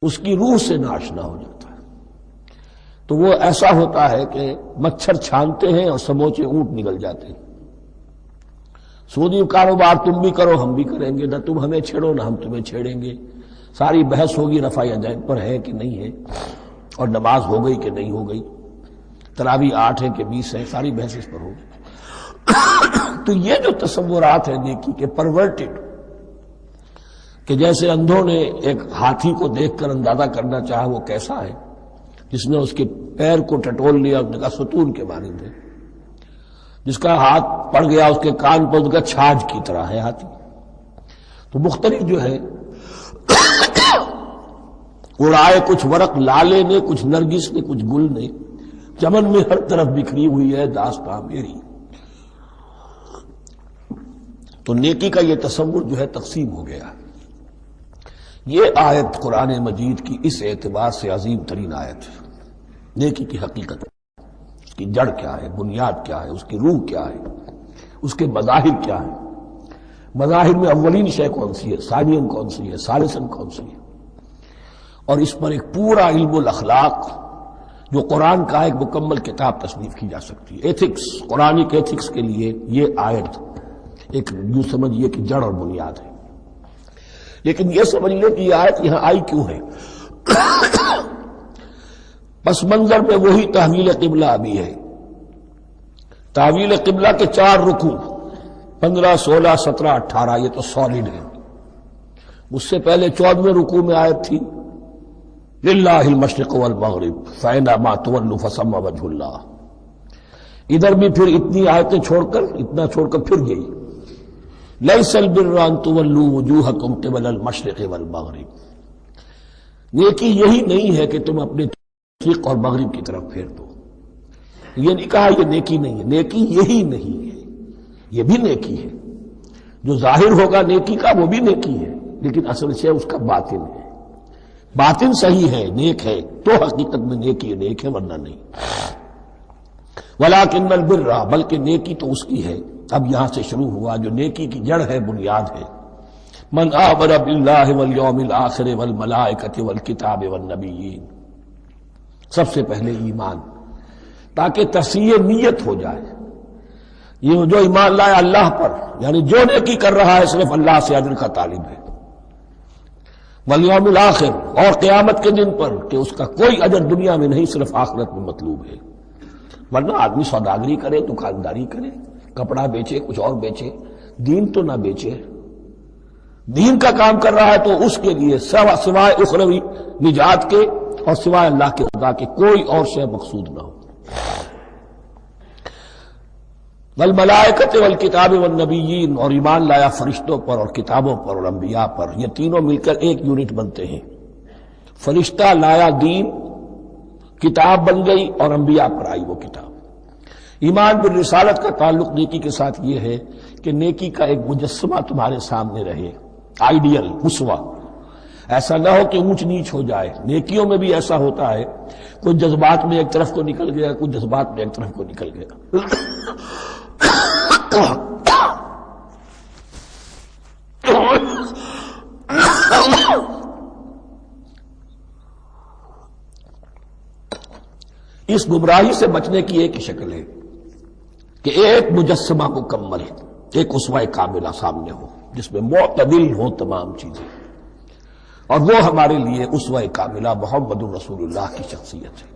اس کی روح سے ناشنا ہو جاتا ہے۔ تو وہ ایسا ہوتا ہے کہ مچھر چھانتے ہیں اور سموچے اونٹ نکل جاتے ہیں۔ سودی کاروبار تم بھی کرو ہم بھی کریں گے، نہ تم ہمیں چھیڑو نہ ہم تمہیں چھیڑیں گے، ساری بحث ہوگی رفع یدین پر ہے کہ نہیں ہے، اور نماز ہو گئی کہ نہیں ہو گئی، تراویح 8 ہے کہ 20 ہے، ساری بحث اس پر ہوگی۔ تو یہ جو تصورات ہیں نیکی کے پرورٹڈ، کہ جیسے اندھوں نے ایک ہاتھی کو دیکھ کر اندازہ کرنا چاہا وہ کیسا ہے، جس نے اس کے پیر کو ٹٹول لیا، اس نے کہا ستون کے مانند ہے، جس کا ہاتھ پڑ گیا اس کے کان پر، اس کا چھاج کی طرح ہے ہاتھی۔ تو مختلف جو ہے اڑائے کچھ ورق لالے نے، کچھ نرگس نے، کچھ گل نے، چمن میں ہر طرف بکھری ہوئی ہے داستاں میری۔ تو نیکی کا یہ تصور جو ہے تقسیم ہو گیا۔ یہ آیت قرآن مجید کی اس اعتبار سے عظیم ترین آیت ہے۔ نیکی کی حقیقت، اس کی جڑ کیا ہے، بنیاد کیا ہے، اس کی روح کیا ہے، اس کے مظاہر کیا ہے، مظاہر میں اولین شے کون سی ہے، ثانین کون سی ہے، ثالثاً کون سی ہے، اور اس پر ایک پورا علم الاخلاق جو قرآن کا ایک مکمل کتاب تصنیف کی جا سکتی ہے۔ ایتھکس، قرآنک ایتھکس کے لیے یہ آیت ایک یوں سمجھیے کہ جڑ اور بنیاد ہے۔ لیکن یہ سمجھ لیں کہ یہ آیت یہاں آئی کیوں ہے۔ پس منظر میں وہی تحویل قبلہ ابھی ہے۔ تحویل قبلہ کے 4 رکوع 15، 16، 17، 18 یہ تو سالڈ ہے۔ اس سے پہلے 14ویں رکوع میں آیت تھی للہ المشرق والمغرب فأینما تولوا فثم وجہ اللہ۔ ادھر بھی پھر اتنی آیتیں چھوڑ کر، اتنا چھوڑ کر پھر گئی لیس البر ان تولوا وجوہکم قبل المشرق والمغرب۔ نیکی یہی نہیں ہے کہ تم اپنے مشرق اور مغرب کی طرف پھیر دو۔ یہ نہیں کہا یہ نیکی نہیں ہے، نیکی یہی نہیں ہے، یہ بھی نیکی ہے۔ جو ظاہر ہوگا نیکی کا وہ بھی نیکی ہے، لیکن اصل سے اس کا باطن ہے۔ باطن صحیح ہے، نیک ہے، تو حقیقت میں نیکی نیک ہے، ورنہ نہیں۔ ولیکن البر، بلکہ نیکی تو اس کی ہے۔ اب یہاں سے شروع ہوا جو نیکی کی جڑ ہے، بنیاد ہے۔ من آمن باللہ والیوم الآخر والملائکۃ والکتاب والنبیین، سب سے پہلے ایمان، تاکہ تصحیح نیت ہو جائے۔ یہ جو ایمان لائے اللہ پر، یعنی جو نیکی کر رہا ہے صرف اللہ سے اجر کا طالب ہے، والیوم الآخر، اور قیامت کے دن پر کہ اس کا کوئی اجر دنیا میں نہیں، صرف آخرت میں مطلوب ہے۔ ورنہ آدمی سوداگری کرے، دکانداری کرے، کپڑا بیچے، کچھ اور بیچے، دین تو نہ بیچے۔ دین کا کام کر رہا ہے تو اس کے لیے سوائے اخروی نجات کے اور سوائے اللہ کے رضا کے کوئی اور شے مقصود نہ ہو۔ والملائکۃ والکتاب والنبیین، اور ایمان لایا فرشتوں پر اور کتابوں پر اور انبیاء پر۔ یہ تینوں مل کر ایک یونٹ بنتے ہیں۔ فرشتہ لایا دین، کتاب بن گئی، اور انبیاء پر آئی وہ کتاب۔ ایمان بالرسالت کا تعلق نیکی کے ساتھ یہ ہے کہ نیکی کا ایک مجسمہ تمہارے سامنے رہے، آئیڈیل، اسوہ۔ ایسا نہ ہو کہ اونچ نیچ ہو جائے۔ نیکیوں میں بھی ایسا ہوتا ہے، کوئی جذبات میں ایک طرف کو نکل گیا، کوئی جذبات میں ایک طرف کو نکل گیا۔ اس گمراہی سے بچنے کی ایک ہی شکل ہے کہ ایک مجسمہ مکمل، ایک اسوہ کاملہ سامنے ہو جس میں معتدل ہو تمام چیزیں، اور وہ ہمارے لیے اسوہ کاملہ محمد الرسول اللہ کی شخصیت ہے۔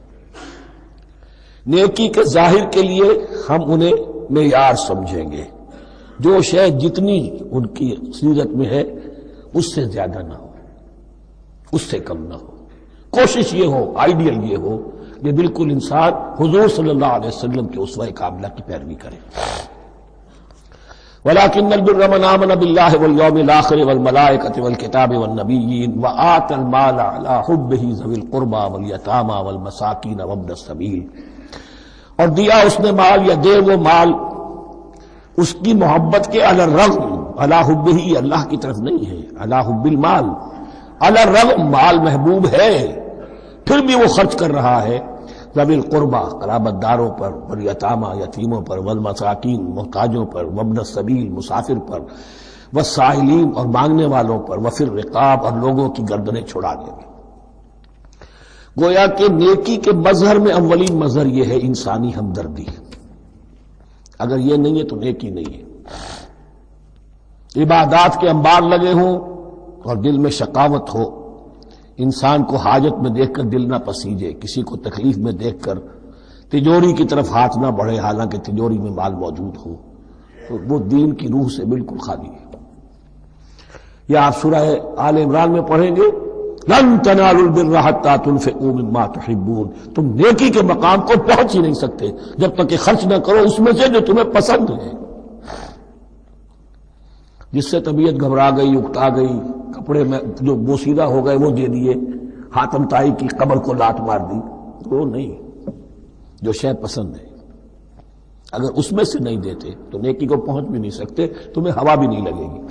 نیکی کے ظاہر کے لیے ہم انہیں معیار سمجھیں گے، جو شے جتنی ان کی سیرت میں ہے اس سے زیادہ نہ ہو، اس سے کم نہ ہو۔ کوشش یہ ہو، آئیڈیل یہ ہو کہ بالکل انسان حضور صلی اللہ علیہ وسلم کے اسوہ کاملہ کی پیروی کرے۔ ولیکن البر من آمن باللہ والیوم الآخر والملائکۃ والکتاب والنبیین وآتى المال علی حبہ ذوی القربى والیتامى والمساکین وابن السبیل، اور دیا اس نے مال یا دے وہ مال اس کی محبت کے علی الرغم، علی حبہ اللہ کی طرف نہیں ہے، علی حب المال، علی الرغم مال محبوب ہے پھر بھی وہ خرچ کر رہا ہے، ذوی القربہ قرابت داروں پر، والیتامى یتیموں پر، والمساکین محتاجوں پر، وابن السبیل مسافر پر، والسائلین اور مانگنے والوں پر، وفی الرقاب اور لوگوں کی گردنیں چھڑانے میں۔ گویا کہ نیکی کے مظہر میں اولین مظہر یہ ہے انسانی ہمدردی. اگر یہ نہیں ہے تو نیکی نہیں ہے. عبادات کے انبار لگے ہوں اور دل میں شقاوت ہو، انسان کو حاجت میں دیکھ کر دل نہ پسیجے، کسی کو تکلیف میں دیکھ کر تجوری کی طرف ہاتھ نہ بڑھے حالانکہ تجوری میں مال موجود ہو، تو وہ دین کی روح سے بالکل خالی ہے. یا آپ سورہ آل عمران میں پڑھیں گے لن تنالوا البر حتى تنفقوا مما تحبون، تم نیکی کے مقام کو پہنچ ہی نہیں سکتے جب تک کہ خرچ نہ کرو اس میں سے جو تمہیں پسند ہے. جس سے طبیعت گھبرا گئی، اکتا گئی، کپڑے میں جو بوسیدہ ہو گئے وہ دے دیے، حاتم طائی کی قبر کو لات مار دی، وہ نہیں. جو شے پسند ہے اگر اس میں سے نہیں دیتے تو نیکی کو پہنچ بھی نہیں سکتے، تمہیں ہوا بھی نہیں لگے گی.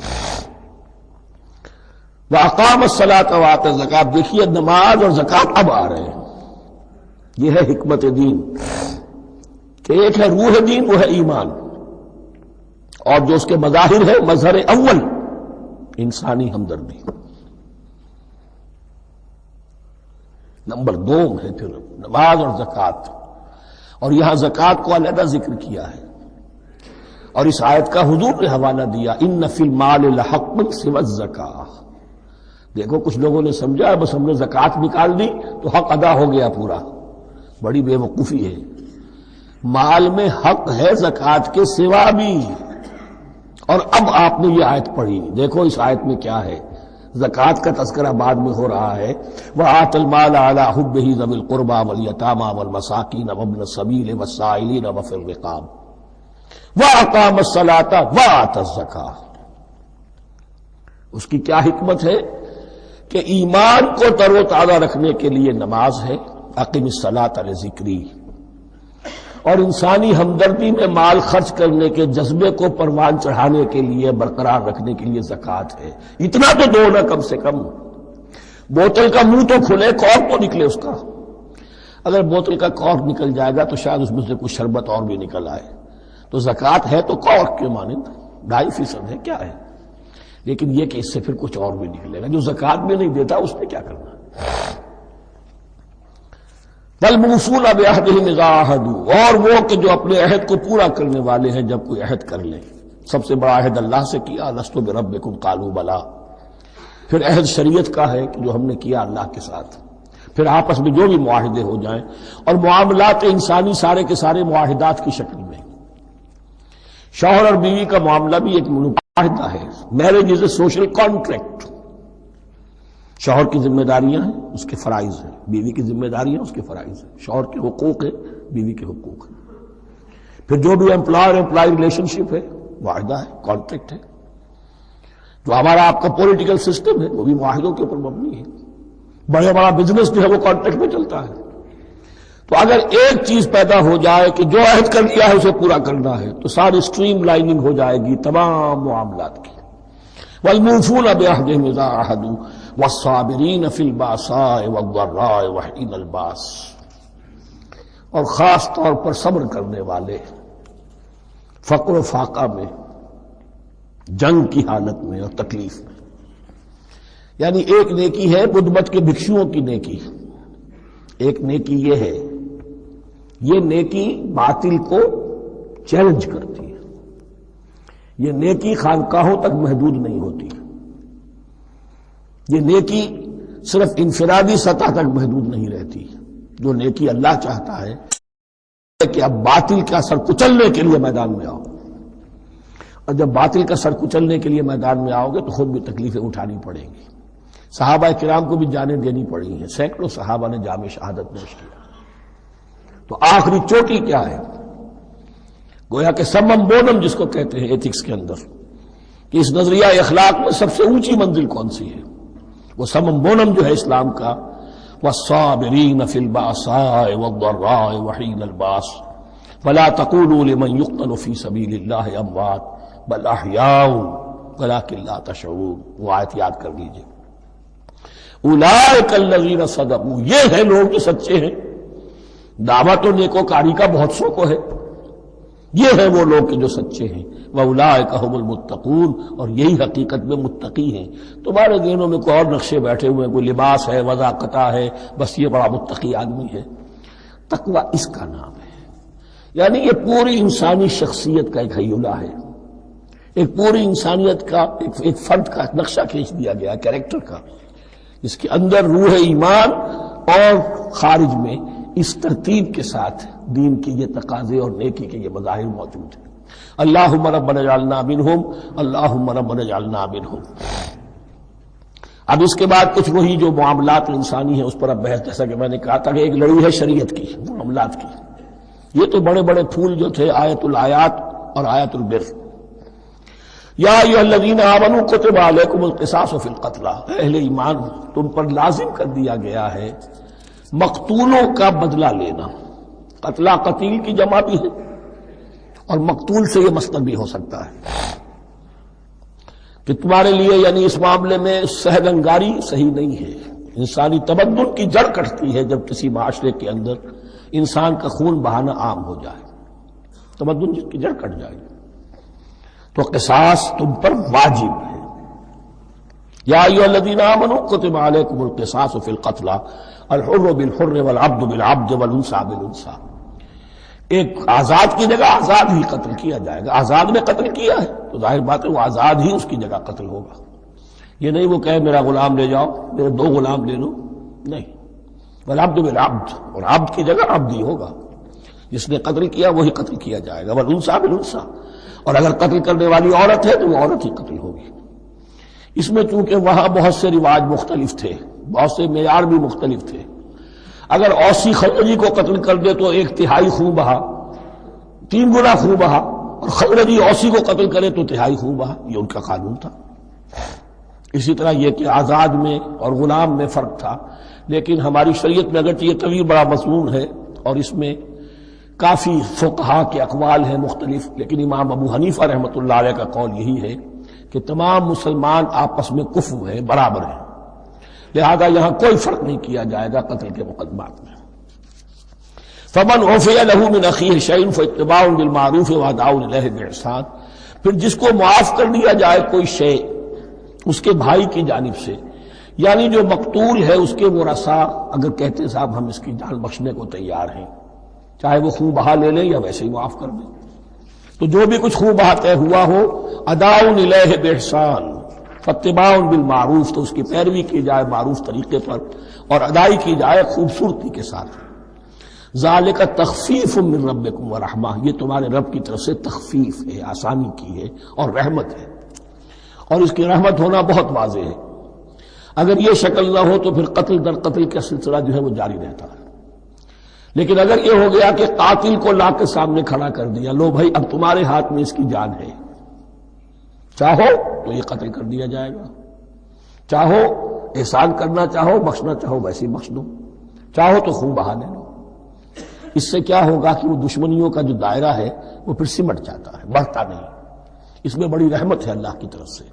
وَأَقَامَ الصَّلَاةَ وَآتَى الزَّكَاةَ. دیکھیے نماز اور زکوٰۃ اب آ رہے ہیں. یہ ہے حکمت دین کہ ایک ہے روح دین، وہ ہے ایمان، اور جو اس کے مظاہر ہے مظہر اول انسانی ہمدردی. نمبر 2 ہے پھر نماز اور زکوٰۃ، اور یہاں زکوٰۃ کو علیحدہ ذکر کیا ہے اور اس آیت کا حضور نے حوالہ دیا ان فی المال لحق سوى الزکاۃ. دیکھو کچھ لوگوں نے سمجھا بس ہم نے زکوٰۃ نکال دی تو حق ادا ہو گیا پورا. بڑی بے وقوفی ہے. مال میں حق ہے زکوٰۃ کے سوا بھی. اور اب آپ نے یہ آیت پڑھی، دیکھو اس آیت میں کیا ہے. زکوٰۃ کا تذکرہ بعد میں ہو رہا ہے وَآتَى الْمَالَ عَلَىٰ حُبِّهِ ذَوِي الْقُرْبَىٰ وَالْيَتَامَىٰ وَالْمَسَاكِينَ وَابْنَ السَّبِيلِ وَالسَّائِلِينَ وَفِي الرِّقَابِ وَأَقَامَ الصَّلَاةَ وَآتَى الزَّكَاةَ. اس کی کیا حکمت ہے کہ ایمان کو تر و تازہ رکھنے کے لیے نماز ہے، اقم الصلاۃ لذکری، اور انسانی ہمدردی میں مال خرچ کرنے کے جذبے کو پروان چڑھانے کے لیے برقرار رکھنے کے لیے زکوٰۃ ہے. اتنا تو دو نا کم سے کم. بوتل کا منہ تو کھلے، کارک تو نکلے اس کا. اگر بوتل کا کارک نکل جائے گا تو شاید اس میں سے کچھ شربت اور بھی نکل آئے. تو زکوٰۃ ہے تو کارک کے مانند 2.5% ہے، کیا ہے، لیکن یہ کہ اس سے پھر کچھ اور بھی نکلے گا. جو زکوٰۃ میں نہیں دیتا اس نے کیا کرنا. وَالْمُوفُونَ بِعَهْدِهِمْ إِذَا عَاهَدُوا، اور وہ کہ جو اپنے عہد کو پورا کرنے والے ہیں جب کوئی عہد کر لیں. سب سے بڑا عہد اللہ سے کیا، لست بربکم قالوا بلا. پھر عہد شریعت کا ہے کہ جو ہم نے کیا اللہ کے ساتھ. پھر آپس میں جو بھی معاہدے ہو جائیں، اور معاملات انسانی سارے کے سارے معاہدات کی شکل میں. شوہر اور بیوی کا معاملہ بھی ایک معاہدہ ہے. Marriage is a social contract. شوہر کی ذمہ داریاں ہیں، اس کے فرائض ہیں. بیوی کی ذمہ داریاں، اس کے فرائض ہیں. شوہر کے حقوق ہیں، بیوی کے حقوق ہیں. پھر جو بھی امپلائر امپلائی ریلیشن شپ ہے، معاہدہ ہے، کانٹریکٹ ہے. جو ہمارا آپ کا پولیٹیکل سسٹم ہے وہ بھی معاہدوں کے اوپر مبنی ہے. بڑا بڑا بزنس جو ہے وہ کانٹریکٹ میں چلتا ہے. تو اگر ایک چیز پیدا ہو جائے کہ جو عہد کر لیا ہے اسے پورا کرنا ہے تو ساری اسٹریم لائننگ ہو جائے گی تمام معاملات کی. وَالْمُوفُونَ بِعَهْدِهِمْ إِذَا عَاهَدُوا وَالصَّابِرِينَ فِي الْبَأْسَاءِ وَالضَّرَّاءِ وَحِينَ الْبَأْسِ، اور خاص طور پر صبر کرنے والے فقر و فاقہ میں، جنگ کی حالت میں اور تکلیف میں. یعنی ایک نیکی ہے بدھ مت کے بھکشوؤں کی نیکی. ایک نیکی یہ ہے، یہ نیکی باطل کو چیلنج کرتی ہے. یہ نیکی خانقاہوں تک محدود نہیں ہوتی. یہ نیکی صرف انفرادی سطح تک محدود نہیں رہتی. جو نیکی اللہ چاہتا ہے کہ اب باطل کا سر کچلنے کے لیے میدان میں آؤ، اور جب باطل کا سر کچلنے کے لیے میدان میں آؤ گے تو خود بھی تکلیفیں اٹھانی پڑیں گی. صحابہ کرام کو بھی جانیں دینی پڑی ہیں. سینکڑوں صحابہ نے جام شہادت نوش کیا. تو آخری چوٹی کیا ہے؟ گویا کہ سمم بونم جس کو کہتے ہیں ایتھکس کے اندر، کہ اس نظریہ اخلاق میں سب سے اونچی منزل کون سی ہے؟ وہ سمم بونم جو ہے اسلام کا، وَالصَّابِرِينَ فِي الْبَأْسَاءِ وَالضَّرَّاءِ وَحِينَ الْبَأْسِ وَلَا تَقُولُوا لِمَنْ يُقْتَلُ فِي سَبِيلِ اللَّهِ أَمْوَاتٌ بَلْ أَحْيَاءٌ وَلَكِنْ لَا تَشْعُرُونَ. وہ آیت یاد کر لیجئے. اولئک الذین صدقوا، یہ ہیں لوگ جو سچے ہیں. دعویٰ تو نیکوکاری کا بہت سو کو ہے، یہ ہیں وہ لوگ کہ جو سچے ہیں، وَأُولَٰئِكَ هُمُ الْمُتَّقُونَ، اور یہی حقیقت میں متقی ہیں۔ تمہارے ذہنوں میں کوئی اور نقشے بیٹھے ہوئے ہیں، کوئی لباس ہے، وضاقتہ ہے، بس یہ بڑا متقی آدمی ہے۔ تقویٰ اس کا نام ہے، یعنی یہ پوری انسانی شخصیت کا ایک ہیولہ ہے، ایک پوری انسانیت کا ایک فرد کا نقشہ کھینچ دیا گیا کیریکٹر کا، جس کے اندر روح ایمان اور خارج میں اس ترتیب کے ساتھ دین کی یہ تقاضے اور نیکی کے یہ مظاہر موجود ہیں۔ اللہم ربنا اجعلنا منہم، اللہم ربنا اجعلنا منہم۔ اب اس کے بعد کچھ وہی جو معاملات انسانی ہیں اس پر اب بحث، جیسا کہ میں نے کہا تھا کہ ایک لڑی ہے شریعت کی، معاملات کی۔ یہ تو بڑے بڑے پھول جو تھے آیت الآیات اور آیت البر، یا ایھا الذین آمنوا کتب علیکم القصاص فی القتلی، اہل ایمان تم پر لازم کر دیا گیا ہے مقتولوں کا بدلہ لینا۔ قتلہ قتیل کی جمع بھی ہے، اور مقتول سے یہ مصدر بھی ہو سکتا ہے کہ تمہارے لیے یعنی اس معاملے میں سہل انگاری صحیح نہیں ہے۔ انسانی تمدن کی جڑ کٹتی ہے جب کسی معاشرے کے اندر انسان کا خون بہانا عام ہو جائے، تمدن جس کی جڑ کٹ جائے، تو قصاص تم پر واجب ہے۔ یا ایھا الذین آمنوا کتب علیکم القصاص فی القتلی الحر بالحر والعبد بالعبد والانثى بالانثى۔ ایک آزاد کی جگہ آزاد ہی قتل کیا جائے گا، آزاد نے قتل کیا ہے تو ظاہر بات ہے وہ آزاد ہی اس کی جگہ قتل ہوگا۔ یہ نہیں وہ کہے میرا غلام لے جاؤ، میرے 2 غلام لے لو، نہیں، والعبد بالعبد، اور عبد کی جگہ عبد ہی ہوگا، جس نے قتل کیا وہی قتل کیا جائے گا، والانثى بالانثى، اور اگر قتل کرنے والی عورت ہے تو وہ عورت ہی قتل ہوگی۔ اس میں چونکہ وہاں بہت سے رواج مختلف تھے، بہت سے معیار بھی مختلف تھے۔ اگر اوسی خزرجی کو قتل کر دے تو 1/3 خون بہا، 3 گنا خون بہا، اور خزرجی اوسی کو قتل کرے تو 1/3 خون بہا، یہ ان کا قانون تھا۔ اسی طرح یہ کہ آزاد میں اور غلام میں فرق تھا، لیکن ہماری شریعت میں اگرچہ یہ طویل بڑا مضمون ہے اور اس میں کافی فقہا کے اقوال ہیں مختلف، لیکن امام ابو حنیفہ رحمۃ اللہ علیہ کا قول یہی ہے کہ تمام مسلمان آپس میں کفو ہیں، برابر ہیں، لہذا یہاں کوئی فرق نہیں کیا جائے گا قتل کے مقدمات میں۔ فمن عفی لہ من اخیہ شیء فاتباع بالمعروف واداء الیہ باحسان، پھر جس کو معاف کر دیا جائے کوئی شے اس کے بھائی کی جانب سے، یعنی جو مقتول ہے اس کے ورثاء اگر کہتے صاحب ہم اس کی جان بخشنے کو تیار ہیں، چاہے وہ خون بہا لے لیں یا ویسے ہی معاف کر دیں، تو جو بھی کچھ خون بہا طے ہوا ہو اداء الیہ باحسان فاتباع بالمعروف، تو اس کی پیروی کی جائے معروف طریقے پر اور ادائی کی جائے خوبصورتی کے ساتھ۔ ذالک تخفیف من ربکم ورحمہ، یہ تمہارے رب کی طرف سے تخفیف ہے، آسانی کی ہے اور رحمت ہے، اور اس کی رحمت ہونا بہت واضح ہے۔ اگر یہ شکل نہ ہو تو پھر قتل در قتل کا سلسلہ جو ہے وہ جاری رہتا ہے، لیکن اگر یہ ہو گیا کہ قاتل کو لا کے سامنے کھڑا کر دیا، لو بھائی اب تمہارے ہاتھ میں اس کی جان ہے، چاہو تو یہ قتل کر دیا جائے گا، چاہو احسان کرنا چاہو بخشنا چاہو ویسے ہی بخش دو، چاہو تو خون بہا لے لو۔ اس سے کیا ہوگا کہ وہ دشمنیوں کا جو دائرہ ہے وہ پھر سمٹ جاتا ہے، بڑھتا نہیں۔ اس میں بڑی رحمت ہے اللہ کی طرف سے۔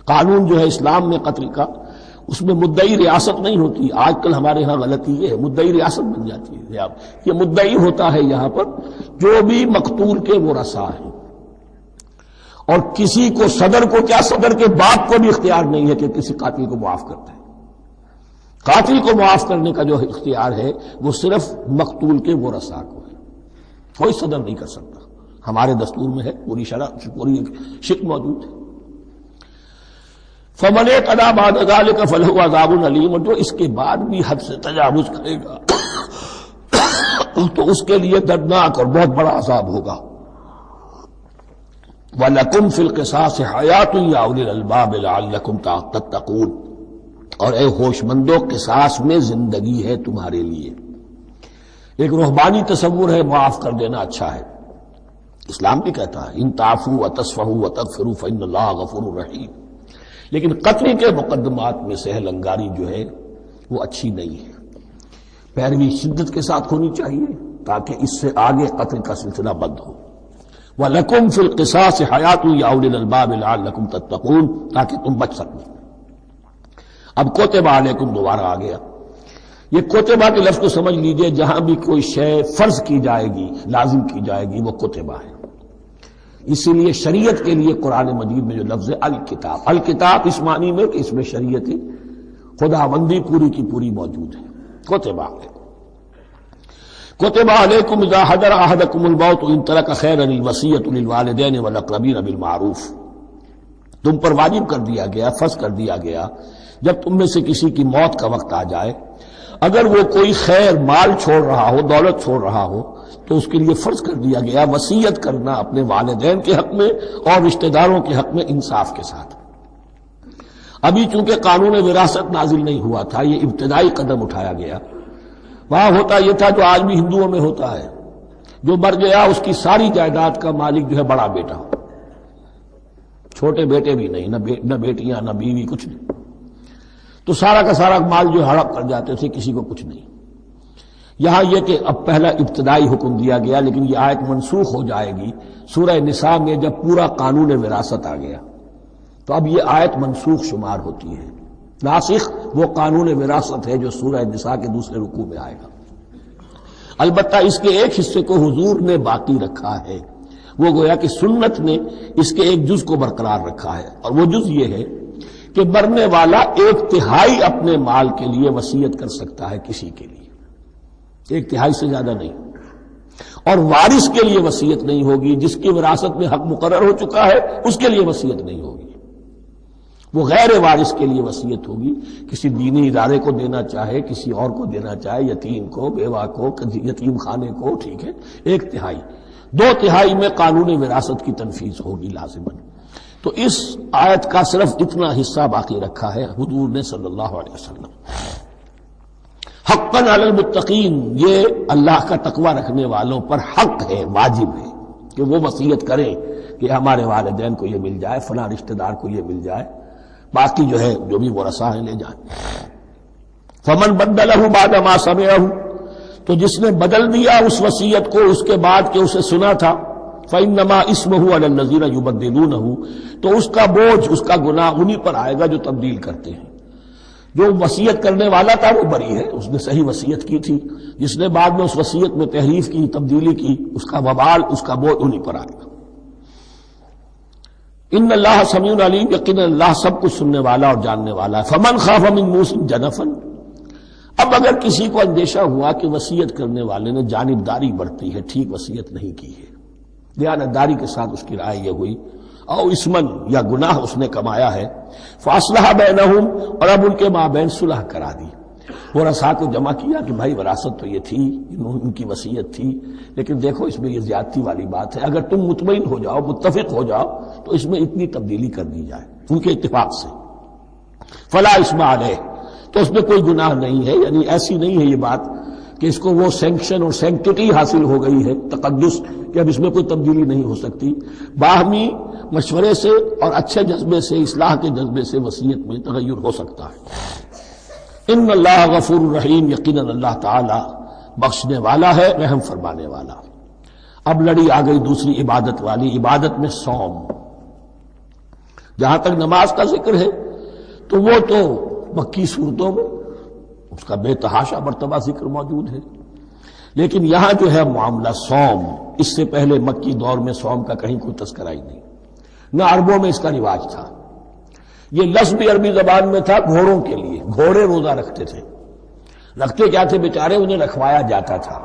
قانون جو ہے اسلام میں قتل کا، اس میں مدعی ریاست نہیں ہوتی۔ آج کل ہمارے ہاں غلطی یہ ہے، مدعی ریاست بن جاتی ہے۔ یہ مدعی ہوتا ہے یہاں پر جو بھی مقتول کے ورثاء ہیں، اور کسی کو صدر کو کیا، صدر کے باپ کو بھی اختیار نہیں ہے کہ کسی قاتل کو معاف کرتے ہیں۔ قاتل کو معاف کرنے کا جو اختیار ہے وہ صرف مقتول کے ورثاء کو ہے، کوئی صدر نہیں کر سکتا۔ ہمارے دستور میں ہے، پوری شرع پوری شک موجود ہے۔ فمن اعتدی بعد ذلک فلہ عذاب علیم، اور جو اس کے بعد بھی حد سے تجاوز کرے گا تو اس کے لیے دردناک اور بہت بڑا عذاب ہوگا۔ وَلَكُمْ فِي الْقِصَاصِ حَيَاةٌ يَا أُولِي الْأَلْبَابِ لَعَلَّكُمْ تَتَّقُونَ، اور اے ہوش مندو قصاص میں زندگی ہے تمہارے لیے۔ ایک روحانی تصور ہے معاف کر دینا اچھا ہے، اسلام بھی کہتا ہے ان تعفوا وتصفحوا وتغفروا فإن اللہ غفور رحیم، لیکن قتل کے مقدمات میں سہل انگاری جو ہے وہ اچھی نہیں ہے، پیروی شدت کے ساتھ ہونی چاہیے تاکہ اس سے آگے قتل کا سلسلہ بند ہو۔ وَلَكُمْ فِي الْقِصَاصِ حَيَاةٌ يَا أُولِي الْأَلْبَابِ لَعَلَّكُمْ تَتَّقُونَ، تاکہ تم بچ سکو۔ اب کوتبہ علیکم دوبارہ آ گیا۔ یہ کوتبہ کے لفظ کو سمجھ لیجئے، جہاں بھی کوئی شے فرض کی جائے گی، لازم کی جائے گی، وہ کوتبہ ہے۔ اسی لیے شریعت کے لیے قرآن مجید میں جو لفظ ہے الکتاب، الکتاب اس معنی میں کہ اس میں شریعت خداوندی پوری کی پوری موجود ہے۔ کتب علیکم اذا حضر احدکم الموت ان ترک خیرا الوصیۃ للوالدین والاقربین بالمعروف، تم پر واجب کر دیا گیا، فرض کر دیا گیا، جب تم میں سے کسی کی موت کا وقت آ جائے، اگر وہ کوئی خیر مال چھوڑ رہا ہو، دولت چھوڑ رہا ہو، تو اس کے لیے فرض کر دیا گیا وصیت کرنا اپنے والدین کے حق میں اور رشتہ داروں کے حق میں انصاف کے ساتھ۔ ابھی چونکہ قانون وراثت نازل نہیں ہوا تھا، یہ ابتدائی قدم اٹھایا گیا۔ وہاں ہوتا یہ تھا جو آج بھی ہندوؤں میں ہوتا ہے، جو مر گیا اس کی ساری جائیداد کا مالک جو ہے بڑا بیٹا، چھوٹے بیٹے بھی نہیں، نہ بیٹیاں نہ بیوی، کچھ نہیں، تو سارا کا سارا مال جو ہڑپ کر جاتے تھے، کسی کو کچھ نہیں۔ یہاں یہ کہ اب پہلا ابتدائی حکم دیا گیا، لیکن یہ آیت منسوخ ہو جائے گی سورہ نساء میں جب پورا قانون وراثت آ گیا، تو اب یہ آیت منسوخ شمار ہوتی ہے۔ ناسخ وہ قانون وراثت ہے جو سورہ نساء کے دوسرے رکوع میں آئے گا۔ البتہ اس کے ایک حصے کو حضور نے باقی رکھا ہے، وہ گویا کہ سنت نے اس کے ایک جز کو برقرار رکھا ہے، اور وہ جز یہ ہے کہ مرنے والا 1/3 اپنے مال کے لیے وصیت کر سکتا ہے کسی کے لیے، 1/3 سے زیادہ نہیں، اور وارث کے لیے وصیت نہیں ہوگی، جس کی وراثت میں حق مقرر ہو چکا ہے اس کے لیے وصیت نہیں ہوگی، وہ غیر وارث کے لیے وصیت ہوگی، کسی دینی ادارے کو دینا چاہے، کسی اور کو دینا چاہے، یتیم کو، بیوہ کو، یتیم خانے کو، ٹھیک ہے، 1/3، 2/3 میں قانون وراثت کی تنفیذ ہوگی لازماً۔ تو اس آیت کا صرف اتنا حصہ باقی رکھا ہے حضور نے صلی اللہ علیہ وسلم۔ حقاً علی المتقین، یہ اللہ کا تقوی رکھنے والوں پر حق ہے، واجب ہے کہ وہ وصیت کریں کہ ہمارے والدین کو یہ مل جائے، فلاں رشتہ دار کو یہ مل جائے، باقی جو ہے جو بھی ورثاء ہیں لے جائیں۔ فمن بدلہ بعد ما سمعہ، تو جس نے بدل دیا اس وصیت کو اس کے بعد کہ اسے سنا تھا، فإنما اسمہ علی الذین یبدلونہ، تو اس کا بوجھ، اس کا گناہ انہی پر آئے گا جو تبدیل کرتے ہیں۔ جو وصیت کرنے والا تھا وہ بری ہے، اس نے صحیح وصیت کی تھی، جس نے بعد میں اس وصیت میں تحریف کی، تبدیلی کی، اس کا وبال، اس کا بوجھ انہی پر آئے گا۔ ان اللہ سمیع علیم، یقینا اللہ سب کچھ سننے والا اور جاننے والا ہے۔ فمن خاف من موص جنفا، اب اگر کسی کو اندیشہ ہوا کہ وصیت کرنے والے نے جانبداری برتی ہے، ٹھیک وصیت نہیں کی ہے، دیانتداری کے ساتھ اس کی رائے یہ ہوئی، او اسمن، یا گناہ اس نے کمایا ہے، فاصلح بینہم، اور اب ان کے مابین صلح کرا دی، ورثاء کو جمع کیا کہ بھائی وراثت تو یہ تھی، ان کی وصیت تھی، لیکن دیکھو اس میں یہ زیادتی والی بات ہے، اگر تم مطمئن ہو جاؤ، متفق ہو جاؤ، تو اس میں اتنی تبدیلی کر دی جائے ان کے اتفاق سے، فلا اسم علیہ، تو اس میں کوئی گناہ نہیں ہے، یعنی ایسی نہیں ہے یہ بات کہ اس کو وہ سینکشن اور سینکٹیٹی حاصل ہو گئی ہے، تقدس، کہ اب اس میں کوئی تبدیلی نہیں ہو سکتی، باہمی مشورے سے اور اچھے جذبے سے، اصلاح کے جذبے سے وصیت میں تغیر ہو سکتا ہے۔ ان اللہ غفور الرحیم، یقیناً اللہ تعالی بخشنے والا ہے، رحم فرمانے والا۔ اب لڑی آ گئی دوسری عبادت والی، عبادت میں صوم۔ جہاں تک نماز کا ذکر ہے تو وہ تو مکی صورتوں میں اس کا بے تحاشا مرتبہ ذکر موجود ہے، لیکن یہاں جو ہے معاملہ صوم، اس سے پہلے مکی دور میں صوم کا کہیں کوئی تذکرہ ہی نہیں، نہ عربوں میں اس کا رواج تھا۔ یہ لفظ بھی عربی زبان میں تھا گھوڑوں کے لیے، گھوڑے روزہ رکھتے تھے، رکھتے کیا تھے بیچارے، انہیں رکھوایا جاتا تھا،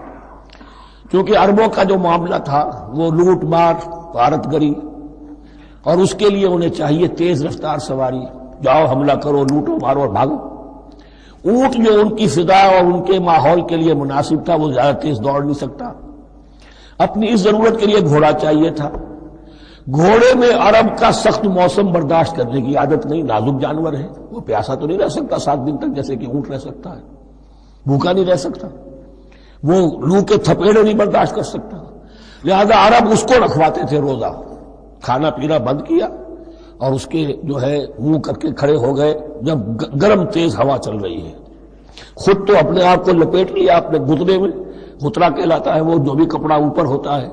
کیونکہ عربوں کا جو معاملہ تھا وہ لوٹ مار، غارت گری، اور اس کے لیے انہیں چاہیے تیز رفتار سواری، جاؤ حملہ کرو، لوٹو مارو اور بھاگو۔ اونٹ جو ان کی فضا اور ان کے ماحول کے لیے مناسب تھا وہ زیادہ تیز دوڑ نہیں سکتا، اپنی اس ضرورت کے لیے گھوڑا چاہیے تھا۔ گھوڑے میں عرب کا سخت موسم برداشت کرنے کی عادت نہیں، نازک جانور ہے، وہ پیاسا تو نہیں رہ سکتا 7 دن تک جیسے کہ اونٹ رہ سکتا ہے، بھوکا نہیں رہ سکتا، وہ لو کے تھپیڑے نہیں برداشت کر سکتا، لہذا عرب اس کو رکھواتے تھے روزہ، کھانا پینا بند کیا اور اس کے جو ہے منہ کر کے کھڑے ہو گئے جب گرم تیز ہوا چل رہی ہے، خود تو اپنے آپ کو لپیٹ لیا اپنے گھٹنے میں، گھترا کہلاتا ہے وہ جو بھی کپڑا اوپر ہوتا ہے،